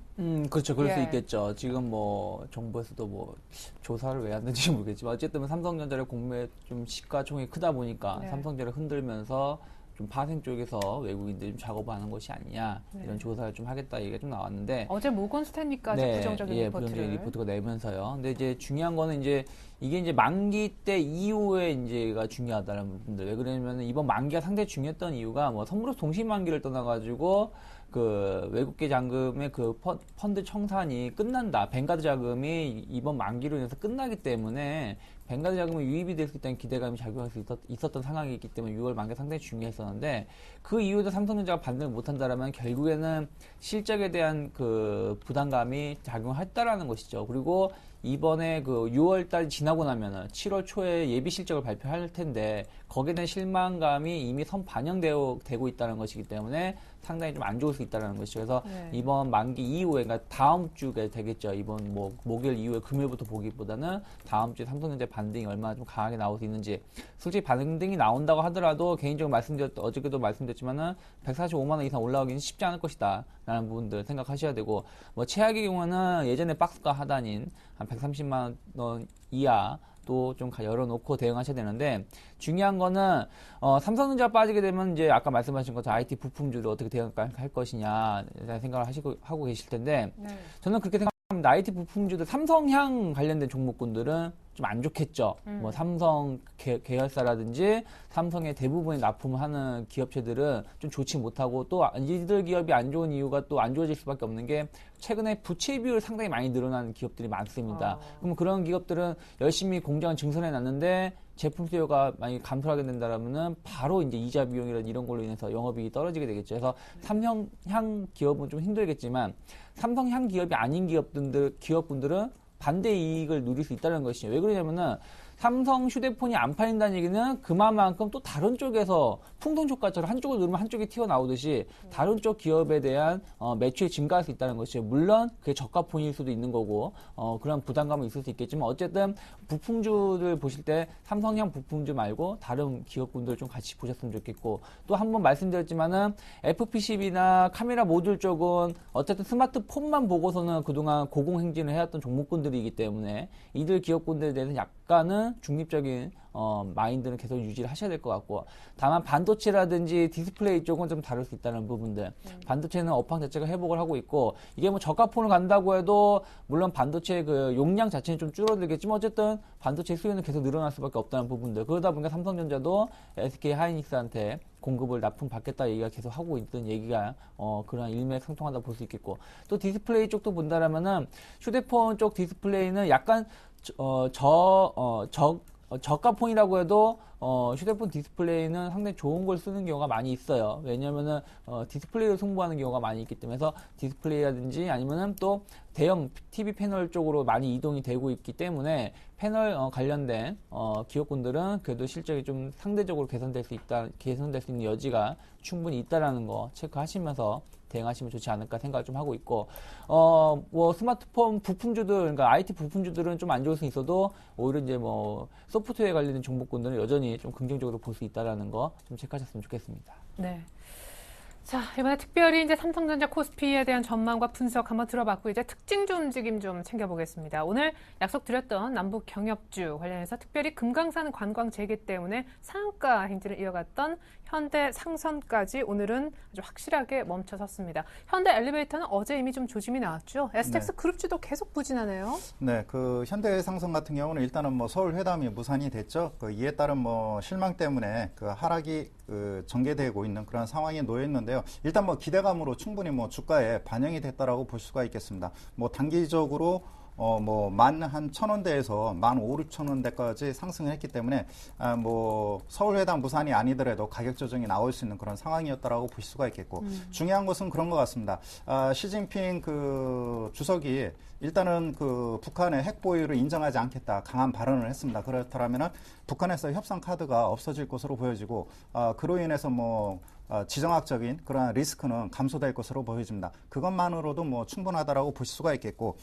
그렇죠. 그럴 수 있겠죠. 지금 뭐 정부에서도 뭐 조사를 왜 하는지 모르겠지만 어쨌든 삼성전자의 공매 좀 시가총액이 크다 보니까 삼성전자를 흔들면서 좀 파생 쪽에서 외국인들이 좀 작업하는 것이 아니냐 이런 조사를 좀 하겠다 얘기가 좀 나왔는데 어제 모건 스탠리까지 부정적인 부정적인 리포트가 내면서요. 근데 이제 중요한 거는 이제 이게 이제 만기 때 이후에 이제가 중요하다는 분들. 왜 그러냐면 이번 만기가 상당히 중요했던 이유가 뭐 선물로 동시 만기를 떠나가지고 그 외국계 자금의 그 펀드 청산이 끝난다. 뱅가드 자금이 이번 만기로 인해서 끝나기 때문에 뱅가드 자금이 유입이 될 수 있다는 기대감이 작용할 수 있었던 상황이 있기 때문에 6월 만기가 상당히 중요했었는데 그 이후에도 삼성전자가 반등을 못한다라면 결국에는 실적에 대한 그 부담감이 작용했다라는 것이죠. 그리고 이번에 그 6월달 지나고 나면은 7월 초에 예비 실적을 발표할 텐데 거기에 대한 실망감이 이미 반영되고 있다는 것이기 때문에 상당히 좀 안 좋을 수 있다는 것이죠. 그래서 이번 만기 이후에, 그러니까 다음 주가 되겠죠. 이번 뭐 목요일 이후에 금요일부터 보기보다는 다음 주에 삼성전자 반등이 얼마나 좀 강하게 나올 수 있는지. 솔직히 반등이 나온다고 하더라도 개인적으로 어저께도 말씀드렸지만은 145만 원 이상 올라오기는 쉽지 않을 것이다 라는 부분들 생각하셔야 되고, 뭐 최악의 경우는 예전에 박스가 하단인 한 130만 원 이하 또 좀 열어놓고 대응하셔야 되는데, 중요한 거는 삼성전자 빠지게 되면 이제 아까 말씀하신 것처럼 IT 부품주를 어떻게 대응할 것이냐 생각을 하고 계실 텐데, 저는 그렇게 생각합니다. 보면 IT 부품주들 삼성향 관련된 종목군들은 좀 안 좋겠죠. 뭐 삼성 계열사라든지 삼성의 대부분의 납품을 하는 기업체들은 좀 좋지 못하고 또 이들 기업이 안 좋은 이유가 또 안 좋아질 수밖에 없는 게 최근에 부채 비율 상당히 많이 늘어나는 기업들이 많습니다. 그럼 그런 기업들은 열심히 공장을 증설해 놨는데 제품 수요가 많이 감소하게 된다라면은 바로 이제 이자 비용이나 이런 걸로 인해서 영업이익이 떨어지게 되겠죠. 그래서 삼성향 기업은 좀 힘들겠지만 삼성향 기업이 아닌 기업분들은 반대 이익을 누릴 수 있다는 것이죠. 왜 그러냐면은 삼성 휴대폰이 안 팔린다는 얘기는 그만큼 또 다른 쪽에서 풍선효과처럼 한쪽을 누르면 한쪽이 튀어나오듯이 다른 쪽 기업에 대한 매출이 증가할 수 있다는 것이죠. 물론 그게 저가폰일 수도 있는 거고 그런 부담감은 있을 수 있겠지만 어쨌든 부품주들 보실 때 삼성향 부품주 말고 다른 기업분들 좀 같이 보셨으면 좋겠고 또 한 번 말씀드렸지만은 FPCB나 카메라 모듈 쪽은 어쨌든 스마트폰만 보고서는 그동안 고공행진을 해왔던 종목군들이기 때문에 이들 기업군들에 대해서는 약간은 중립적인 마인드는 계속 유지를 하셔야 될 것 같고 다만 반도체라든지 디스플레이 쪽은 좀 다를 수 있다는 부분들 반도체는 업황 자체가 회복을 하고 있고 이게 뭐 저가폰을 간다고 해도 물론 반도체 그 용량 자체는 좀 줄어들겠지만 어쨌든 반도체 수요는 계속 늘어날 수밖에 없다는 부분들 그러다 보니까 삼성전자도 SK 하이닉스한테 공급을 납품받겠다 얘기가 계속 하고 있던 얘기가 그런 일맥상통하다 볼 수 있겠고 또 디스플레이 쪽도 본다라면은 휴대폰 쪽 디스플레이는 약간 저가폰이라고 해도 휴대폰 디스플레이는 상당히 좋은 걸 쓰는 경우가 많이 있어요. 왜냐면은 디스플레이로 승부하는 경우가 많이 있기 때문에 그래서 디스플레이라든지 아니면은 또 대형 TV 패널 쪽으로 많이 이동이 되고 있기 때문에 패널 관련된 기업군들은 그래도 실적이 좀 상대적으로 개선될 수 있는 여지가 충분히 있다라는 거 체크하시면서 대응하시면 좋지 않을까 생각을 좀 하고 있고, 뭐 스마트폰 부품주들, 그러니까 IT 부품주들은 좀 안 좋을 수 있어도 오히려 이제 뭐 소프트웨어 관련된 종목군들은 여전히 좀 긍정적으로 볼 수 있다라는 거 좀 체크하셨으면 좋겠습니다. 네. 자, 이번에 특별히 이제 삼성전자 코스피에 대한 전망과 분석 한번 들어봤고 이제 특징주 움직임 좀 챙겨보겠습니다. 오늘 약속드렸던 남북 경협주 관련해서 특별히 금강산 관광 재개 때문에 상한가 행진을 이어갔던 현대 상선까지 오늘은 아주 확실하게 멈춰섰습니다. 현대 엘리베이터는 어제 이미 좀 조짐이 나왔죠. STX 그룹주도 계속 부진하네요. 네, 그 현대 상선 같은 경우는 일단은 뭐 서울 회담이 무산이 됐죠. 이에 따른 뭐 실망 때문에 그 하락이 전개되고 있는 그런 상황에 놓여 있는데요. 일단 뭐 기대감으로 충분히 뭐 주가에 반영이 됐다라고 볼 수가 있겠습니다. 뭐 단기적으로 뭐 11,000원대에서 15,000-16,000원대까지 상승을 했기 때문에 뭐 서울회담 무산이 아니더라도 가격 조정이 나올 수 있는 그런 상황이었다라고 볼 수가 있겠고 중요한 것은 그런 것 같습니다. 시진핑 그 주석이 일단은 그 북한의 핵 보유를 인정하지 않겠다 강한 발언을 했습니다. 그렇다면은 북한에서 협상 카드가 없어질 것으로 보여지고 그로 인해서 뭐 지정학적인 그러한 리스크는 감소될 것으로 보여집니다. 그것만으로도 뭐 충분하다라고 볼 수가 있겠고,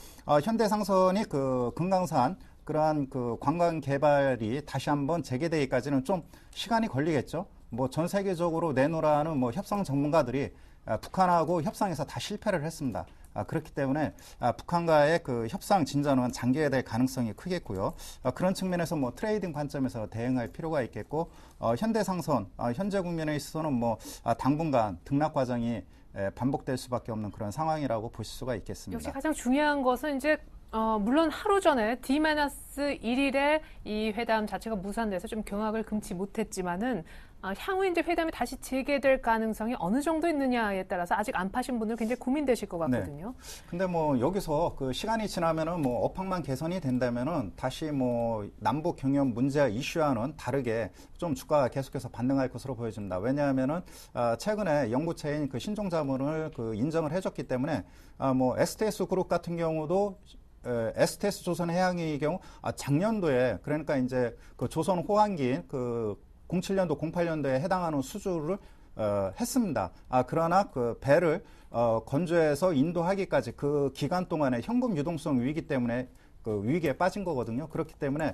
현대상선이 그 금강산 그러한 그 관광 개발이 다시 한번 재개되기까지는 좀 시간이 걸리겠죠. 뭐 전 세계적으로 내놓으라는 뭐 협상 전문가들이 북한하고 협상에서 다 실패를 했습니다. 그렇기 때문에 북한과의 그 협상 진전은 장기화될 가능성이 크겠고요. 그런 측면에서 뭐 트레이딩 관점에서 대응할 필요가 있겠고, 현대상선 현재 국면에 있어서는 뭐 당분간 등락 과정이 반복될 수밖에 없는 그런 상황이라고 볼 수가 있겠습니다. 역시 가장 중요한 것은 이제 물론 하루 전에 D-1일에 이 회담 자체가 무산돼서 좀 경악을 금치 못했지만은 향후 이제 회담이 다시 재개될 가능성이 어느 정도 있느냐에 따라서 아직 안 파신 분들 굉장히 고민되실 것 같거든요. 네. 근데 뭐 여기서 그 시간이 지나면은 뭐 업황만 개선이 된다면은 다시 뭐 남북 경협 문제 이슈와는 다르게 좀 주가가 계속해서 반등할 것으로 보여집니다. 왜냐하면은 최근에 영구채인 그 신종자문을 그 인정을 해줬기 때문에 뭐 STS 그룹 같은 경우도 STS 조선해양의 경우 작년도에 그러니까 이제 그 조선 호황기인 그 07년도, 08년도에 해당하는 수주를 했습니다. 그러나 그 배를 건조해서 인도하기까지 그 기간 동안에 현금 유동성 위기 때문에 그 위기에 빠진 거거든요. 그렇기 때문에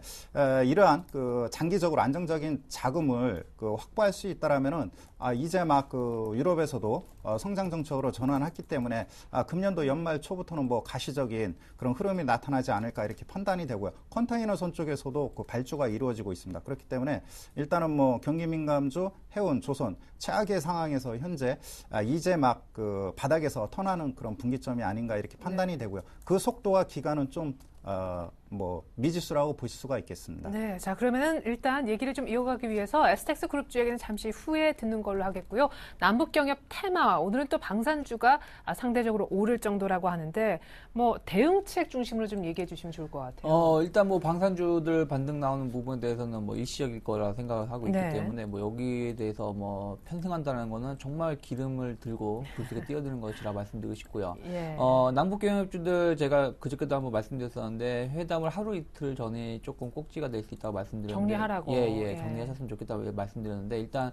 이러한 그 장기적으로 안정적인 자금을 그 확보할 수 있다라면은 이제 막 그 유럽에서도 성장 정책으로 전환했기 때문에 금년도 연말 초부터는 뭐 가시적인 그런 흐름이 나타나지 않을까 이렇게 판단이 되고요. 컨테이너선 쪽에서도 그 발주가 이루어지고 있습니다. 그렇기 때문에 일단은 뭐 경기 민감주, 해운, 조선 최악의 상황에서 현재 이제 막 그 바닥에서 턴하는 그런 분기점이 아닌가 이렇게 판단이 되고요. 그 속도와 기간은 좀 뭐 미지수라고 보실 수가 있겠습니다. 네, 자 그러면은 일단 얘기를 좀 이어가기 위해서 에스텍스 그룹주 얘기는 잠시 후에 듣는 걸로 하겠고요. 남북경협 테마, 오늘은 또 방산주가 상대적으로 오를 정도라고 하는데 뭐 대응책 중심으로 좀 얘기해 주시면 좋을 것 같아요. 일단 뭐 방산주들 반등 나오는 부분에 대해서는 뭐 일시적일 거라 생각을 하고 있기 네. 때문에 뭐 여기에 대해서 뭐 편승한다는 거는 정말 기름을 들고 불쑥에 뛰어드는 것이라 말씀드리고 싶고요. 예. 남북경협주들 제가 그저께도 한번 말씀드렸었는데 회담을 하루 이틀 전에 조금 꼭지가 될 수 있다고 말씀드렸는데 정리하라고. 예, 정리하셨으면 좋겠다고 말씀드렸는데 일단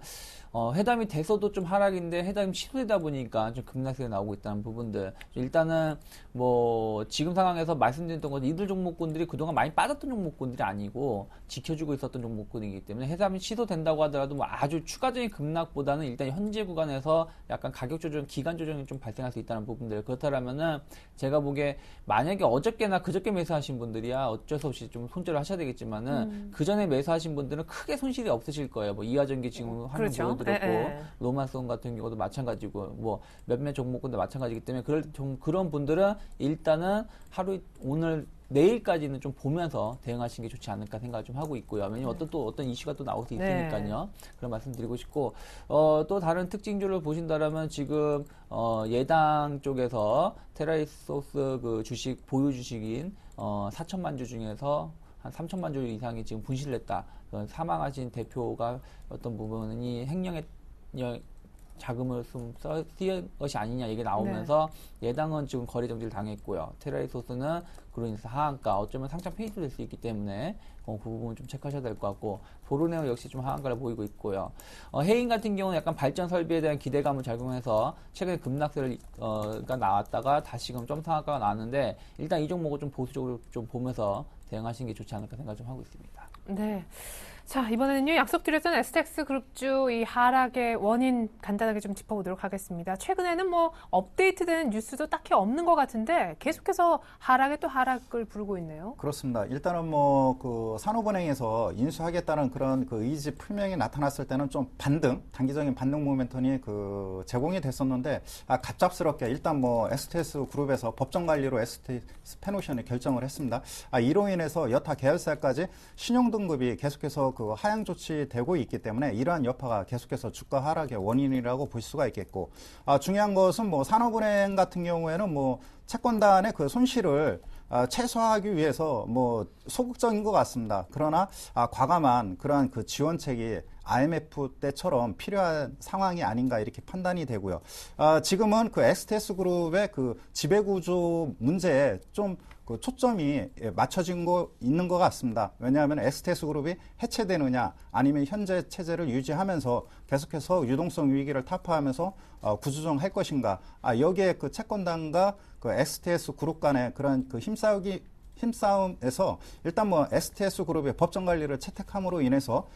회담이 돼서도 좀 하락인데 회담이 취소되다 보니까 좀 급락세가 나오고 있다는 부분들 일단은 뭐 지금 상황에서 말씀드렸던 것 이들 종목군들이 그동안 많이 빠졌던 종목군들이 아니고 지켜주고 있었던 종목군이기 때문에 회담이 취소된다고 하더라도 뭐 아주 추가적인 급락보다는 일단 현재 구간에서 약간 가격 조정, 기간 조정이 좀 발생할 수 있다는 부분들 그렇다면은 제가 보기에 만약에 어저께나 그저께 매수하신 분들이야 어쩔 수 없이 좀 손절을 하셔야 되겠지만은 그 전에 매수하신 분들은 크게 손실이 없으실 거예요. 뭐 이하전기 지금 화면 그렇죠. 보여드렸고 로만송 같은 경우도 마찬가지고 뭐 몇몇 종목군도 마찬가지이기 때문에 그런 분들은 일단은 오늘 내일까지는 좀 보면서 대응하시는 게 좋지 않을까 생각을 좀 하고 있고요. 왜냐면 어떤 이슈가 또 나올 수 있으니까요. 그런 말씀 드리고 싶고, 또 다른 특징주를 보신다면 지금, 예당 쪽에서 테라이소스 그 주식, 보유 주식인, 4천만 주 중에서 한 3천만 주 이상이 지금 분실을 했다. 사망하신 대표가 어떤 부분이 횡령의 자금을 좀 쓰인 것이 아니냐 이게 나오면서 예당은 지금 거래 정지를 당했고요. 테라이소스는 그로 인해서 하한가 어쩌면 상장 페이지도 될 수 있기 때문에 그 부분 좀 체크하셔야 될 것 같고 보로네오 역시 좀 하한가를 보이고 있고요. 해인 같은 경우는 약간 발전 설비에 대한 기대감을 작용해서 최근에 급락세가 나왔다가 다시금 점 상한가가 나왔는데 일단 이 종목을 좀 보수적으로 좀 보면서 대응하시는 게 좋지 않을까 생각 좀 하고 있습니다. 네. 자, 이번에는요, 약속드렸던 에스텍스 그룹주 이 하락의 원인 간단하게 좀 짚어보도록 하겠습니다. 최근에는 뭐 업데이트된 뉴스도 딱히 없는 것 같은데 계속해서 하락에 또 하락을 부르고 있네요. 그렇습니다. 일단은 뭐 그 산업은행에서 인수하겠다는 그런 그 의지 표명이 나타났을 때는 좀 단기적인 반등 모멘텀이 그 제공이 됐었는데 갑작스럽게 일단 뭐 STS 그룹에서 법정 관리로 STS 페노션이 결정을 했습니다. 이로 인해서 여타 계열사까지 신용 등급이 계속해서 그 하향 조치되고 있기 때문에 이러한 여파가 계속해서 주가 하락의 원인이라고 볼 수가 있겠고 중요한 것은 뭐 산업은행 같은 경우에는 뭐 채권단의 그 손실을 최소화하기 위해서 뭐 소극적인 것 같습니다. 그러나 과감한 그러한 그 지원책이 IMF 때처럼 필요한 상황이 아닌가 이렇게 판단이 되고요. 지금은 그 STS 그룹의 그 지배구조 문제에 좀 그 초점이 맞춰진 있는 것 같습니다. 왜냐하면 STS 그룹이 해체되느냐 아니면 현재 체제를 유지하면서 계속해서 유동성 위기를 타파하면서 구조정할 것인가. 여기에 그 채권단과 그 STS 그룹 간의 그런 그 힘싸움에서 일단 뭐 STS 그룹의 법정 관리를 채택함으로 인해서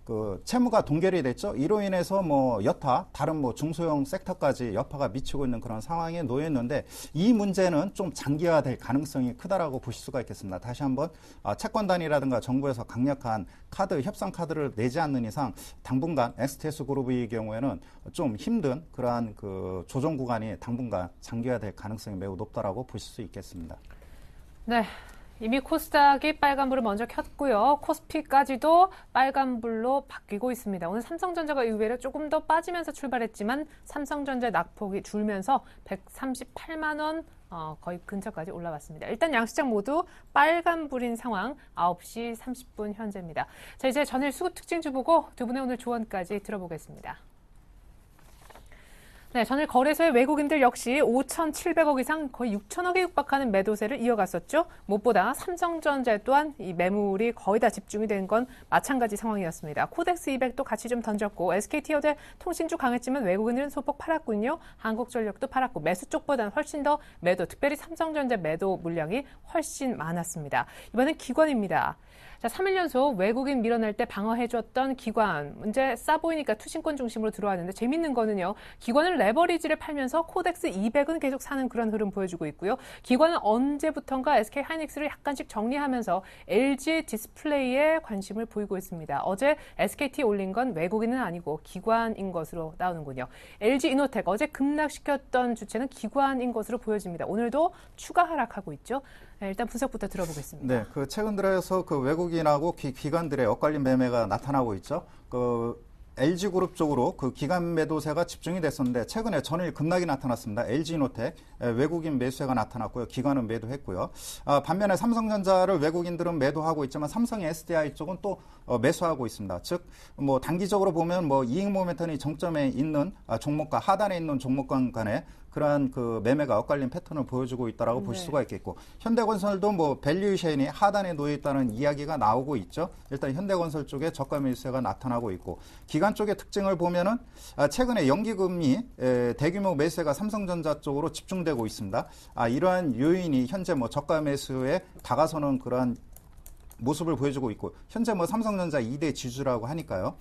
그 채무가 동결이 됐죠. 이로 인해서 뭐 여타 다른 뭐 중소형 섹터까지 여파가 미치고 있는 그런 상황에 놓였는데 이 문제는 좀 장기화될 가능성이 크다라고 보실 수가 있겠습니다. 다시 한번 채권단이라든가 정부에서 강력한 협상 카드를 내지 않는 이상 당분간 STS 그룹의 경우에는 좀 힘든 그러한 그 조정 구간이 당분간 장기화될 가능성이 매우 높다라고 보실 수 있겠습니다. 네. 이미 코스닥이 빨간불을 먼저 켰고요. 코스피까지도 빨간불로 바뀌고 있습니다. 오늘 삼성전자가 의외로 조금 더 빠지면서 출발했지만 삼성전자 낙폭이 줄면서 138만 원 거의 근처까지 올라왔습니다. 일단 양시장 모두 빨간불인 상황 9시 30분 현재입니다. 자, 이제 전일 수급 특징주 보고 두 분의 오늘 조언까지 들어보겠습니다. 네, 전일 거래소의 외국인들 역시 5,700억 이상 거의 6천억에 육박하는 매도세를 이어갔었죠. 무엇보다 삼성전자 또한 이 매물이 거의 다 집중이 된 건 마찬가지 상황이었습니다. 코덱스 200도 같이 좀 던졌고 SKT 어제 통신주 강했지만 외국인들은 소폭 팔았군요. 한국전력도 팔았고 매수 쪽보다는 훨씬 더 매도, 특별히 삼성전자 매도 물량이 훨씬 많았습니다. 이번엔 기관입니다. 자, 3일 연속 외국인 밀어낼 때 방어해줬던 기관. 문제 싸 보이니까 투신권 중심으로 들어왔는데 재밌는 거는요. 기관은 레버리지를 팔면서 코덱스 200은 계속 사는 그런 흐름 보여주고 있고요. 기관은 언제부턴가 SK 하이닉스를 약간씩 정리하면서 LG 디스플레이에 관심을 보이고 있습니다. 어제 SKT 올린 건 외국인은 아니고 기관인 것으로 나오는군요. LG 이노텍 어제 급락시켰던 주체는 기관인 것으로 보여집니다. 오늘도 추가 하락하고 있죠. 네, 일단 분석부터 들어보겠습니다. 네, 그 최근 들어서 그 외국인하고 기관들의 엇갈린 매매가 나타나고 있죠. 그 LG그룹 쪽으로 그 기관 매도세가 집중이 됐었는데 최근에 전일 급락이 나타났습니다. LG이노텍 외국인 매수세가 나타났고요. 기관은 매도했고요. 반면에 삼성전자를 외국인들은 매도하고 있지만 삼성 SDI 쪽은 또 매수하고 있습니다. 즉 뭐 단기적으로 보면 뭐 이익 모멘텀이 정점에 있는 종목과 하단에 있는 종목간 간에 그러한 그 매매가 엇갈린 패턴을 보여주고 있다라고 볼 수가 있겠고, 현대건설도 뭐 밸류에이션이 하단에 놓여 있다는 이야기가 나오고 있죠. 일단 현대건설 쪽에 저가 매수세가 나타나고 있고, 기관 쪽의 특징을 보면은 최근에 연기금리 대규모 매수세가 삼성전자 쪽으로 집중되고 있습니다. 이러한 요인이 현재 뭐 저가 매수에 다가서는 그러한 모습을 보여주고 있고, 현재 뭐 삼성전자 2대 지주라고 하니까요.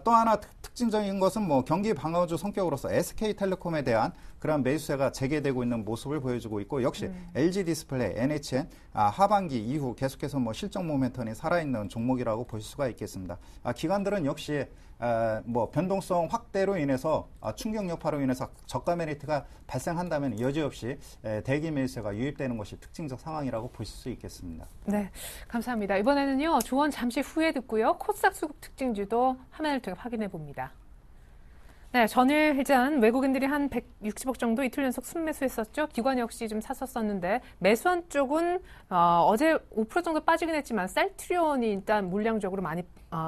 또 하나 특징적인 것은 뭐 경기 방어주 성격으로서 SK텔레콤에 대한 그런 매수세가 재개되고 있는 모습을 보여주고 있고, 역시 LG 디스플레이, NHN 하반기 이후 계속해서 뭐 실적 모멘텀이 살아있는 종목이라고 볼 수가 있겠습니다. 기관들은 역시 뭐 변동성 확대로 인해서 충격 여파로 인해서 저가 메리트가 발생한다면 여지없이 대기 매수세가 유입되는 것이 특징적 상황이라고 보실 수 있겠습니다. 네, 감사합니다. 이번에는요, 조언 잠시 후에 듣고요. 코스닥 수급 특징주도 화면을 통해 확인해 봅니다. 네, 전일 일단 외국인들이 한 160억 정도 이틀 연속 순매수했었죠. 기관 역시 좀 샀었었는데, 매수한 쪽은 어제 5% 정도 빠지긴 했지만 셀트리온이 일단 물량적으로 많이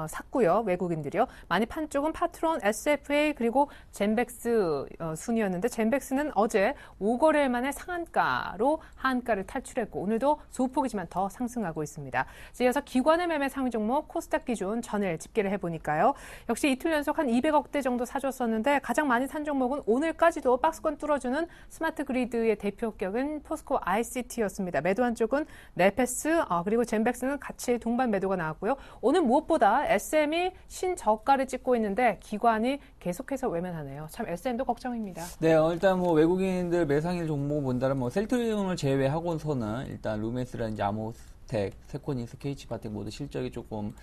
샀고요. 외국인들이요. 많이 판 쪽은 파트론, SFA 그리고 젠백스 순이었는데, 젠백스는 어제 5거래일 만에 상한가로 하한가를 탈출했고 오늘도 소폭이지만 더 상승하고 있습니다. 이어서 기관의 매매 상위 종목 코스닥 기준 전일 집계를 해보니까요. 역시 이틀 연속 한 200억대 정도 사줬었는데 가장 많이 산 종목은 오늘까지도 박스권 뚫어주는 스마트 그리드의 대표격은 포스코 ICT였습니다. 매도한 쪽은 네페스 그리고 젠백스는 같이 동반 매도가 나왔고요. 오늘 무엇보다 SM이 신저가를 찍고 있는데 기관이 계속해서 외면하네요. 참 SM도 걱정입니다. 네, 일단 뭐 외국인들 매상일 종목 본다면 뭐 셀트리온을 제외하고서는 일단 루메스라든지 아모스텍, 세코니스, KH바텍 모두 실적이 조금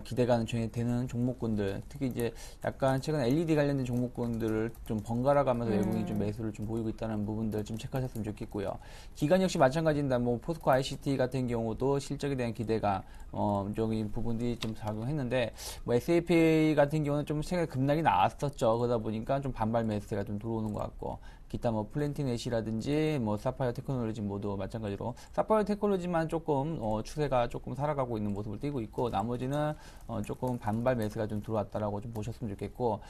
기대가 되는 종목군들, 특히 이제 약간 최근 LED 관련된 종목군들을 좀 번갈아 가면서 외국인이 좀 매수를 좀 보이고 있다는 부분들 좀 체크하셨으면 좋겠고요. 기관 역시 마찬가지입니다. 뭐 포스코 ICT 같은 경우도 실적에 대한 기대가 적인 부분들이 좀 작용했는데, 뭐 SAP 같은 경우는 좀 최근에 급락이 나왔었죠. 그러다 보니까 좀 반발 매수세가 좀 들어오는 것 같고, 기타 뭐 플랜티넷이라든지 뭐 사파이어 테크놀로지 모두 마찬가지로 사파이어 테크놀로지만 조금 추세가 조금 살아가고 있는 모습을 띠고 있고, 나머지는 조금 반발 매수가 좀 들어왔다라고 좀 보셨으면 좋겠고,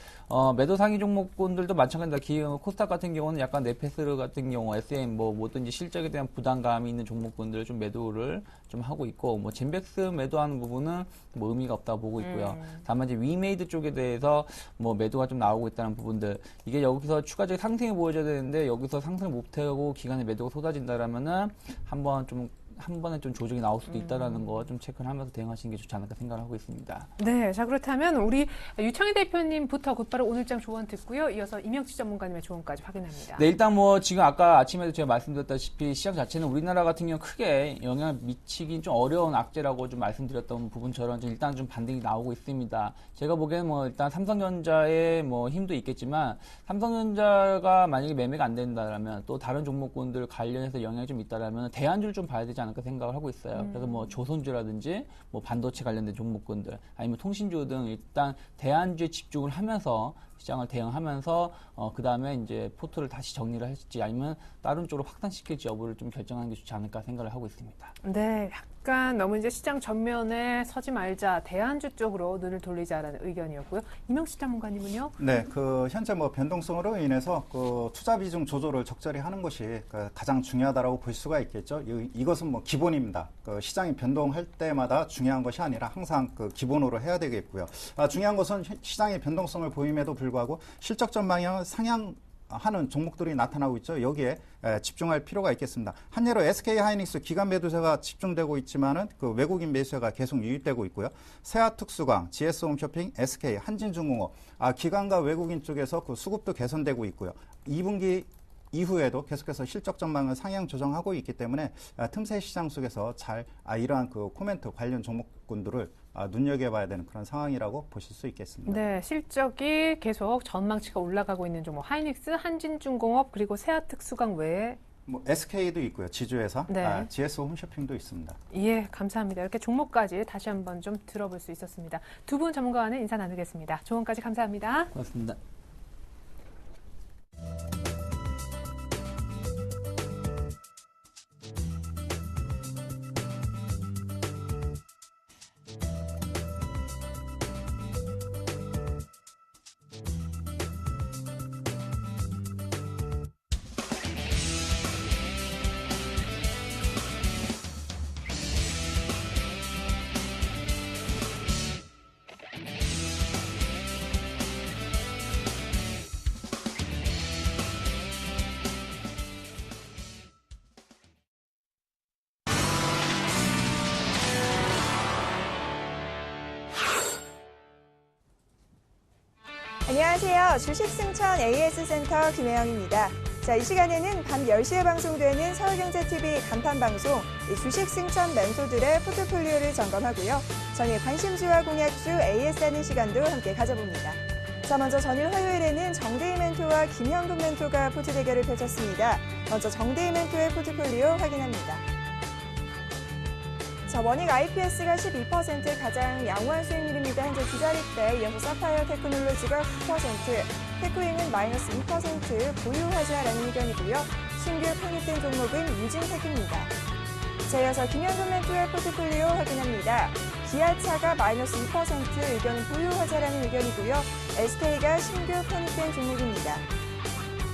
매도 상위 종목군들도 마찬가지입니다. 코스닥 같은 경우는 약간 네페스 같은 경우 SM 뭐 뭐든지 실적에 대한 부담감이 있는 종목군들을 좀 매도를 좀 하고 있고, 뭐 젠백스 매도하는 부분은 뭐 의미가 없다고 보고 있고요. 다만 이제 위메이드 쪽에 대해서 뭐 매도가 좀 나오고 있다는 부분들, 이게 여기서 추가적인 상승이 보여줘야 되는데 여기서 상승을 못하고 기간에 매도가 쏟아진다라면은 한 번에 좀 조정이 나올 수도 있다라는 거 좀 체크를 하면서 대응하시는 게 좋지 않을까 생각을 하고 있습니다. 네, 자 그렇다면 우리 유창희 대표님부터 곧바로 오늘장 조언 듣고요. 이어서 임영치 전문가님의 조언까지 확인합니다. 네, 일단 뭐 지금 아까 아침에도 제가 말씀드렸다시피 시장 자체는 우리나라 같은 경우 크게 영향을 미치긴 좀 어려운 악재라고 좀 말씀드렸던 부분처럼 일단 좀 반등이 나오고 있습니다. 제가 보기에는 뭐 일단 삼성전자의 뭐 힘도 있겠지만, 삼성전자가 만약에 매매가 안 된다라면 또 다른 종목군들 관련해서 영향이 좀 있다라면 대안주를 좀 봐야 되지 않을까 생각을 하고 있어요. 그래서 뭐 조선주라든지 뭐 반도체 관련된 종목군들 아니면 통신주 등 일단 대안주에 집중을 하면서 시장을 대응하면서 그 다음에 이제 포트를 다시 정리를 할지 아니면 다른 쪽으로 확산시킬지 여부를 좀 결정하는 게 좋지 않을까 생각을 하고 있습니다. 네, 그러니까 너무 이제 시장 전면에 서지 말자, 대안주 쪽으로 눈을 돌리자라는 의견이었고요. 이명식 전문가님은요? 네, 현재 변동성으로 인해서 투자 비중 조절을 적절히 하는 것이 가장 중요하다라고 볼 수가 있겠죠. 이것은 기본입니다. 시장이 변동할 때마다 중요한 것이 아니라 항상 기본으로 해야 되겠고요. 중요한 것은 시장의 변동성을 보임에도 불구하고 실적 전망형 상향하는 종목들이 나타나고 있죠. 여기에 집중할 필요가 있겠습니다. 한예로 SK하이닉스 기관 매도세가 집중되고 있지만은 외국인 매수세가 계속 유입되고 있고요. 세아특수광, GS홈쇼핑, SK, 한진중공업 기관과 외국인 쪽에서 수급도 개선되고 있고요. 2분기 이후에도 계속해서 실적 전망을 상향 조정하고 있기 때문에 틈새 시장 속에서 이러한 코멘트 관련 종목군들을 눈여겨봐야 되는 그런 상황이라고 보실 수 있겠습니다. 네, 실적이 계속 전망치가 올라가고 있는 종목 하이닉스, 한진중공업 그리고 세아특수광 외에 SK도 있고요. 지주회사, 네. GS 홈쇼핑도 있습니다. 예, 감사합니다. 이렇게 종목까지 다시 한번 좀 들어볼 수 있었습니다. 두 분 전문가와는 인사 나누겠습니다. 조언까지 감사합니다. 고맙습니다. 안녕하세요. 주식승천 AS센터 김혜영입니다. 자, 이 시간에는 밤 10시에 방송되는 서울경제TV 간판방송 주식승천 멘토들의 포트폴리오를 점검하고요. 전일 관심주와 공약주 AS하는 시간도 함께 가져봅니다. 자, 먼저 전일 화요일에는 정대희 멘토와 김현금 멘토가 포트 대결을 펼쳤습니다. 먼저 정대희 멘토의 포트폴리오 확인합니다. 자, 원익 IPS가 12% 가장 양호한 수익률입니다. 현재 두 자릿대, 이어서 사파이어 테크놀로지가 9%, 테크윙은 마이너스 2% 보유하자라는 의견이고요. 신규 편입된 종목은 유진테크입니다. 자, 이어서 김현금 멘토의 포트폴리오 확인합니다. 기아차가 마이너스 2% 의견은 보유하자라는 의견이고요. SK가 신규 편입된 종목입니다.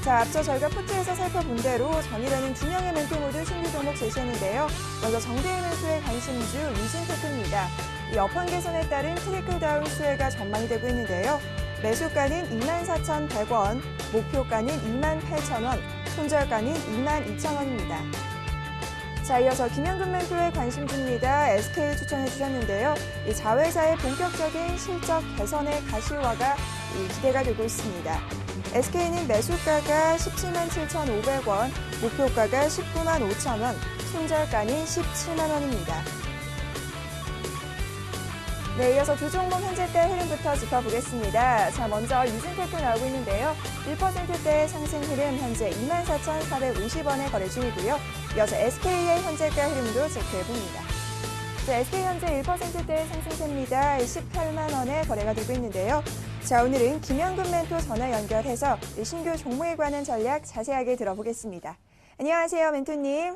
자, 앞서 저희가 포트에서 살펴본 대로 전일에는 두 명의 멘토 모두 신규 종목 제시했는데요. 먼저 정대희 멘토의 관심주 유진테크입니다. 이 업황 개선에 따른 트리클다운 수혜가 전망이 되고 있는데요. 매수가는 24,100원, 목표가는 28,000원, 손절가는 22,000원입니다. 자, 이어서 김현금 멘토의 관심주입니다. SK를 추천해 주셨는데요. 이 자회사의 본격적인 실적 개선의 가시화가 기대가 되고 있습니다. SK는 매수가가 177,500원, 목표가가 195,000원, 손절가는 170,000원입니다. 네, 이어서 두 종목 현재대 흐름부터 짚어보겠습니다. 자, 먼저 유진테크 나오고 있는데요. 1%대의 상승 흐름 현재 24,450원에 거래 중이고요. 이어서 SK의 현재가 흐름도 체크해봅니다. 자, SK 현재 1%대의 상승세입니다. 18만 원에 거래가 되고 있는데요. 자, 오늘은 김현금 멘토 전화 연결해서 신규 종목에 관한 전략 자세하게 들어보겠습니다. 안녕하세요, 멘토님.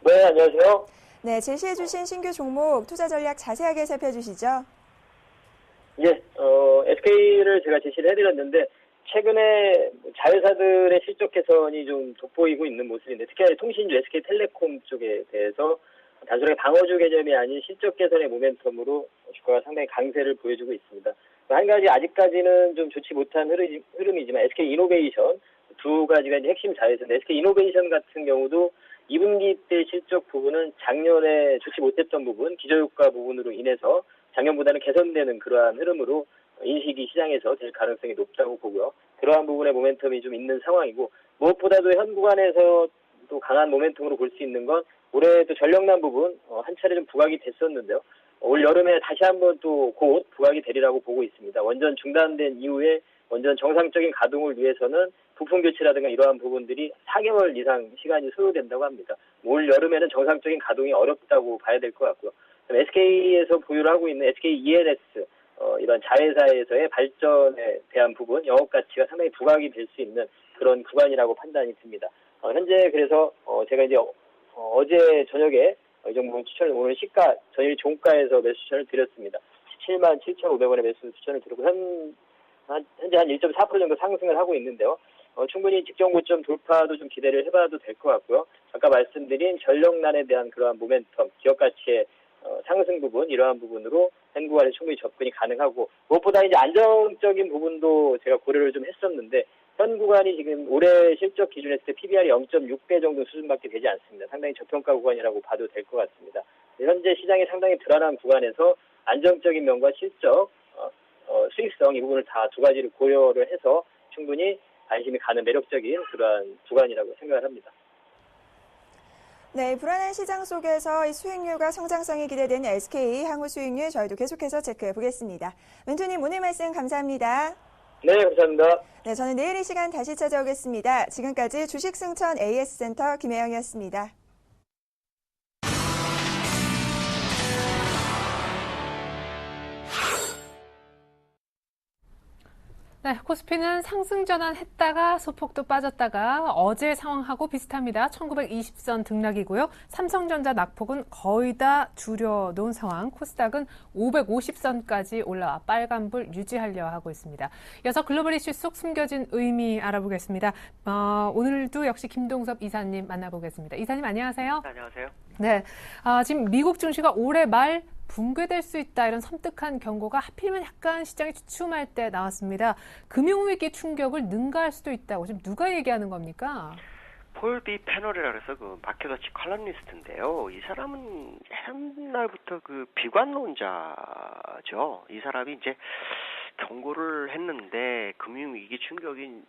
네, 안녕하세요. 네, 제시해주신 신규 종목 투자 전략 자세하게 살펴주시죠. 예, SK를 제가 제시를 해드렸는데 최근에 자회사들의 실적 개선이 좀 돋보이고 있는 모습인데 특히 통신주 SK텔레콤 쪽에 대해서 단순하게 방어주 개념이 아닌 실적 개선의 모멘텀으로 주가가 상당히 강세를 보여주고 있습니다. 한 가지 아직까지는 좀 좋지 못한 흐름이지만 SK이노베이션 두 가지가 이제 핵심 자회사인데 SK이노베이션 같은 경우도 2분기 때 실적 부분은 작년에 좋지 못했던 부분, 기저효과 부분으로 인해서 작년보다는 개선되는 그러한 흐름으로 인식이 시장에서 될 가능성이 높다고 보고요. 그러한 부분의 모멘텀이 좀 있는 상황이고 무엇보다도 현 구간에서 또 강한 모멘텀으로 볼 수 있는 건 올해 또 전력난 부분 한 차례 좀 부각이 됐었는데요. 올 여름에 다시 한번 또 곧 부각이 되리라고 보고 있습니다. 원전 중단된 이후에 원전 정상적인 가동을 위해서는 부품 교체라든가 이러한 부분들이 4개월 이상 시간이 소요된다고 합니다. 올 여름에는 정상적인 가동이 어렵다고 봐야 될 것 같고요. SK에서 보유를 하고 있는 SK ENS 이런 자회사에서의 발전에 대한 부분, 영업 가치가 상당히 부각이 될 수 있는 그런 구간이라고 판단이 듭니다. 현재 그래서 제가 이제 어제 저녁에 이 종목은 오늘 시가 전일 종가에서 매수 추천을 드렸습니다. 177,500원에 매수 추천을 드리고 현재 한 1.4% 정도 상승을 하고 있는데요. 충분히 직전 고점 돌파도 좀 기대를 해봐도 될 것 같고요. 아까 말씀드린 전력난에 대한 그러한 모멘텀, 기업 가치의 상승 부분, 이러한 부분으로 한국화에 충분히 접근이 가능하고, 무엇보다 이제 안정적인 부분도 제가 고려를 좀 했었는데, 현 구간이 지금 올해 실적 기준에 했을 때 PBR이 0.6배 정도 수준밖에 되지 않습니다. 상당히 저평가 구간이라고 봐도 될 것 같습니다. 현재 시장이 상당히 불안한 구간에서 안정적인 면과 실적, 수익성 이 부분을 다 두 가지를 고려를 해서 충분히 관심이 가는 매력적인 그러한 구간이라고 생각을 합니다. 네, 불안한 시장 속에서 이 수익률과 성장성이 기대되는 SK 향후 수익률 저희도 계속해서 체크해 보겠습니다. 멘토님 오늘 말씀 감사합니다. 네, 감사합니다. 네, 저는 내일 이 시간 다시 찾아오겠습니다. 지금까지 주식승천 AS센터 김혜영이었습니다. 네, 코스피는 상승 전환했다가 소폭도 빠졌다가 어제 상황하고 비슷합니다. 1920선 등락이고요. 삼성전자 낙폭은 거의 다 줄여놓은 상황. 코스닥은 550선까지 올라와 빨간불 유지하려 하고 있습니다. 이어서 글로벌 이슈 속 숨겨진 의미 알아보겠습니다. 오늘도 역시 김동섭 이사님 만나보겠습니다. 이사님 안녕하세요. 안녕하세요. 네, 지금 미국 증시가 올해 말 붕괴될 수 있다 이런 섬뜩한 경고가 하필이면 약간 시장이 주춤할 때 나왔습니다. 금융위기 충격을 능가할 수도 있다고 지금 누가 얘기하는 겁니까? 폴 비 패널이라 해서 그 마켓워치 컬럼니스트인데요. 이 사람은 옛날부터 그 비관론자죠. 이 사람이 이제 경고를 했는데 금융위기 충격이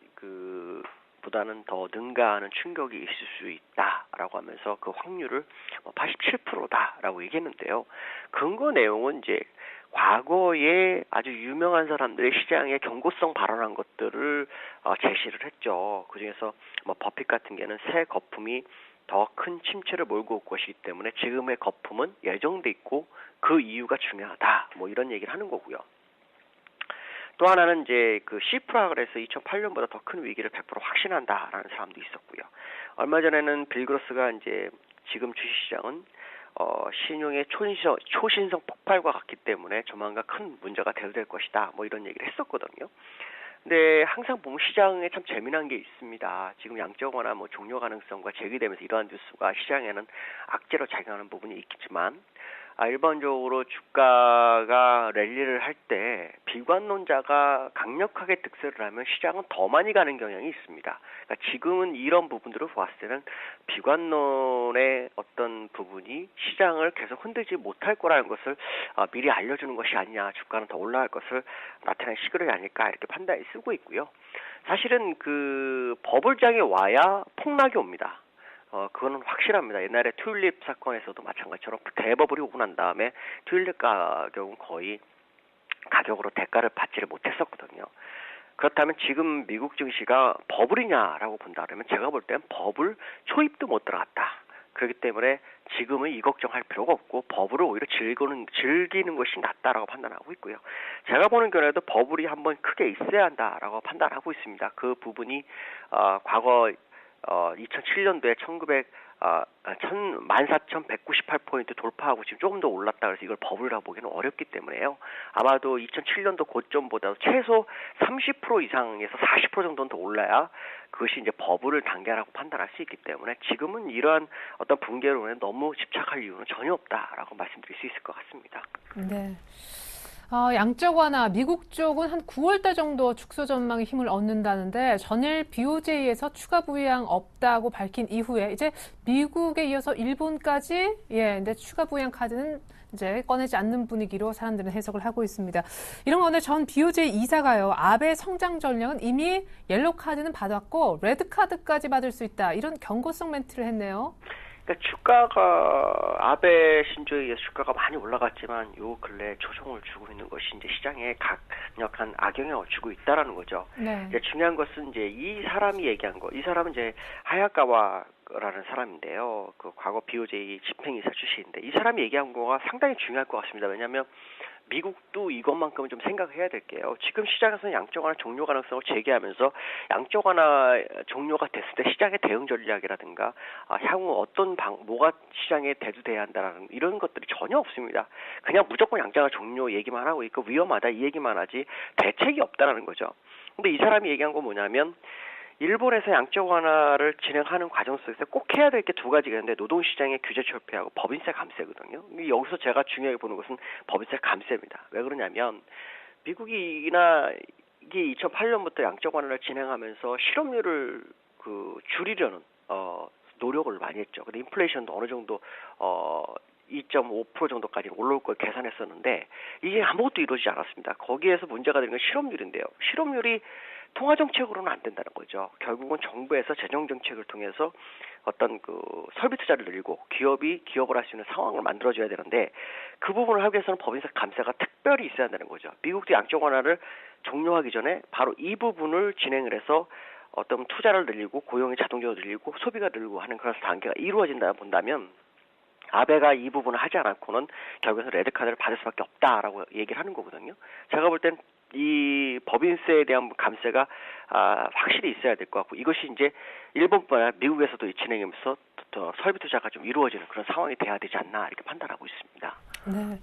보다는 더 능가하는 충격이 있을 수 있다라고 하면서 그 확률을 87%다라고 얘기했는데요. 근거 내용은 이제 과거에 아주 유명한 사람들의 시장에 경고성 발언한 것들을 제시를 했죠. 그중에서 버핏 같은 경우는 새 거품이 더 큰 침체를 몰고 올 것이기 때문에 지금의 거품은 예정돼 있고 그 이유가 중요하다. 이런 얘기를 하는 거고요. 또 하나는 이제 그 시프라 그래서 2008년보다 더 큰 위기를 100% 확신한다라는 사람도 있었고요. 얼마 전에는 빌 그로스가 이제 지금 주식시장은 신용의 초신성 폭발과 같기 때문에 조만간 큰 문제가 대두될 것이다. 이런 얘기를 했었거든요. 근데 항상 보면 시장에 참 재미난 게 있습니다. 지금 양적완화 종료 가능성과 제기되면서 이러한 뉴스가 시장에는 악재로 작용하는 부분이 있겠지만 일반적으로 주가가 랠리를 할 때 비관론자가 강력하게 득세를 하면 시장은 더 많이 가는 경향이 있습니다. 그러니까 지금은 이런 부분들을 봤을 때는 비관론의 어떤 부분이 시장을 계속 흔들지 못할 거라는 것을 미리 알려주는 것이 아니냐, 주가는 더 올라갈 것을 나타내는 시그널이 아닐까 이렇게 판단이 쓰고 있고요. 사실은 그 버블장이 와야 폭락이 옵니다. 그거는 확실합니다. 옛날에 튤립 사건에서도 마찬가지처럼 대버블이 오고 난 다음에 튤립 가격은 거의 가격으로 대가를 받지를 못했었거든요. 그렇다면 지금 미국 증시가 버블이냐라고 본다 그러면 제가 볼 때는 버블 초입도 못 들어갔다. 그렇기 때문에 지금은 이 걱정할 필요가 없고 버블을 오히려 즐기는 것이 낫다라고 판단하고 있고요. 제가 보는 견해도 버블이 한번 크게 있어야 한다라고 판단하고 있습니다. 그 부분이 과거 2007년도에 14,198포인트 돌파하고 지금 조금 더 올랐다 그래서 이걸 버블이라고 보기는 어렵기 때문에요. 아마도 2007년도 고점보다 최소 30% 이상에서 40% 정도는 더 올라야 그것이 이제 버블을 단계라고 판단할 수 있기 때문에 지금은 이러한 어떤 붕괴론에 너무 집착할 이유는 전혀 없다라고 말씀드릴 수 있을 것 같습니다. 네. 양적 완화, 미국 쪽은 한 9월달 정도 축소 전망에 힘을 얻는다는데 전일 BOJ에서 추가 부양 없다고 밝힌 이후에 이제 미국에 이어서 일본까지 근데 추가 부양 카드는 이제 꺼내지 않는 분위기로 사람들은 해석을 하고 있습니다. 이런 가운데 전 BOJ 이사가요. 아베 성장 전략은 이미 옐로우 카드는 받았고 레드 카드까지 받을 수 있다. 이런 경고성 멘트를 했네요. 그러니까 주가가 아베 신조에 의해서 주가가 많이 올라갔지만 요 근래 조정을 주고 있는 것이 이제 시장에 강력한 악영향을 주고 있다라는 거죠. 네. 이제 중요한 것은 이제 이 사람이 얘기한 거, 이 사람은 이제 하야카와라는 사람인데요. 그 과거 BOJ 집행이사 출신인데 이 사람이 얘기한 거가 상당히 중요할 것 같습니다. 왜냐하면 미국도 이것만큼은 좀 생각해야 될 게요. 지금 시장에서는 양적 완화 종료 가능성을 제기하면서 양적 완화 종료가 됐을 때 시장의 대응 전략이라든가 향후 어떤 뭐가 시장에 대두돼야 한다라는 이런 것들이 전혀 없습니다. 그냥 무조건 양적 완화 종료 얘기만 하고 있고 위험하다 이 얘기만 하지 대책이 없다라는 거죠. 근데 이 사람이 얘기한 건 뭐냐면 일본에서 양적 완화를 진행하는 과정 속에서 꼭 해야 될 게 두 가지가 있는데 노동시장의 규제 철폐하고 법인세 감세거든요. 여기서 제가 중요하게 보는 것은 법인세 감세입니다. 왜 그러냐면 미국이나 이게 2008년부터 양적 완화를 진행하면서 실업률을 줄이려는 노력을 많이 했죠. 근데 인플레이션도 어느 정도 2.5% 정도까지 올라올 걸 계산했었는데 이게 아무것도 이루어지지 않았습니다. 거기에서 문제가 되는 건 실업률인데요. 실업률이 통화정책으로는 안 된다는 거죠. 결국은 정부에서 재정정책을 통해서 어떤 설비 투자를 늘리고 기업을 할 수 있는 상황을 만들어줘야 되는데 그 부분을 하기 위해서는 법인세 감세가 특별히 있어야 한다는 거죠. 미국도 양적 완화를 종료하기 전에 바로 이 부분을 진행을 해서 어떤 투자를 늘리고 고용이 자동적으로 늘리고 소비가 늘고 하는 그런 단계가 이루어진다 본다면 아베가 이 부분을 하지 않고는 결국에는 레드카드를 받을 수밖에 없다라고 얘기를 하는 거거든요. 제가 볼 땐 이 법인세에 대한 감세가 확실히 있어야 될 것 같고 이것이 이제 일본뿐 아니라 미국에서도 진행하면서 설비 투자가 좀 이루어지는 그런 상황이 돼야 되지 않나 이렇게 판단하고 있습니다. 네.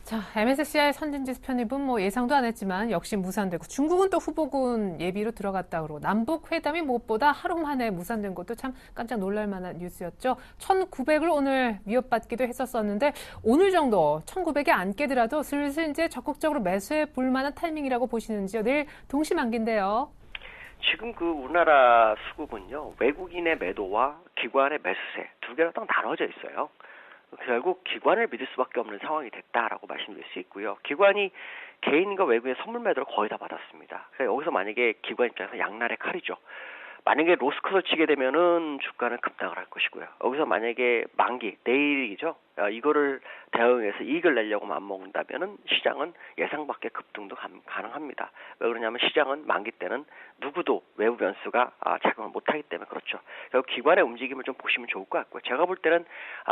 자, MSCI 선진지수 편입은 예상도 안 했지만 역시 무산되고 중국은 또 후보군 예비로 들어갔다 그러고 남북 회담이 무엇보다 하루 만에 무산된 것도 참 깜짝 놀랄 만한 뉴스였죠. 1900을 오늘 위협받기도 했었었는데 오늘 정도 1900에 안 깨더라도 슬슬 이제 적극적으로 매수해 볼 만한 타이밍이라고 보시는지요. 내일 동시만기인데요. 지금 우리나라 수급은요. 외국인의 매도와 기관의 매수세 두 개로 딱 나눠져 있어요. 결국 기관을 믿을 수밖에 없는 상황이 됐다라고 말씀드릴 수 있고요. 기관이 개인과 외국인 선물 매도를 거의 다 받았습니다. 그래서 여기서 만약에 기관 입장에서 양날의 칼이죠. 만약에 로스컷을 치게 되면은 주가는 급락을 할 것이고요. 여기서 만약에 만기, 내일이죠. 이거를 대응해서 이익을 내려고 맘먹는다면은 시장은 예상 밖의 급등도 가능합니다. 왜 그러냐면 시장은 만기 때는 누구도 외부 변수가 작용을 못하기 때문에 그렇죠. 결국 기관의 움직임을 좀 보시면 좋을 것 같고요. 제가 볼 때는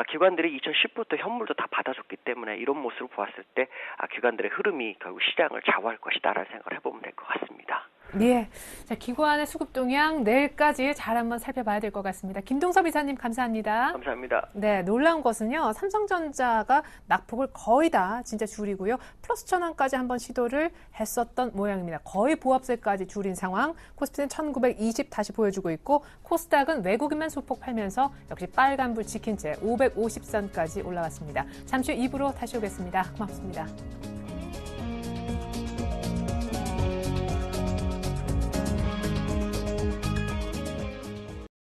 기관들이 2010부터 현물도 다 받아줬기 때문에 이런 모습을 보았을 때 기관들의 흐름이 결국 시장을 좌우할 것이다라는 생각을 해보면 될 것 같습니다. 예. 자, 기관의 수급 동향 내일까지 잘 한번 살펴봐야 될 것 같습니다. 김동섭 이사님 감사합니다. 감사합니다. 네, 놀라운 것은요. 삼성전자가 낙폭을 거의 다 진짜 줄이고요. 플러스 1000원까지 한번 시도를 했었던 모양입니다. 거의 보합세까지 줄인 상황. 코스피는 1920 다시 보여주고 있고 코스닥은 외국인만 소폭 팔면서 역시 빨간불 지킨 채 550선까지 올라왔습니다. 잠시 후 2부로 다시 오겠습니다. 고맙습니다.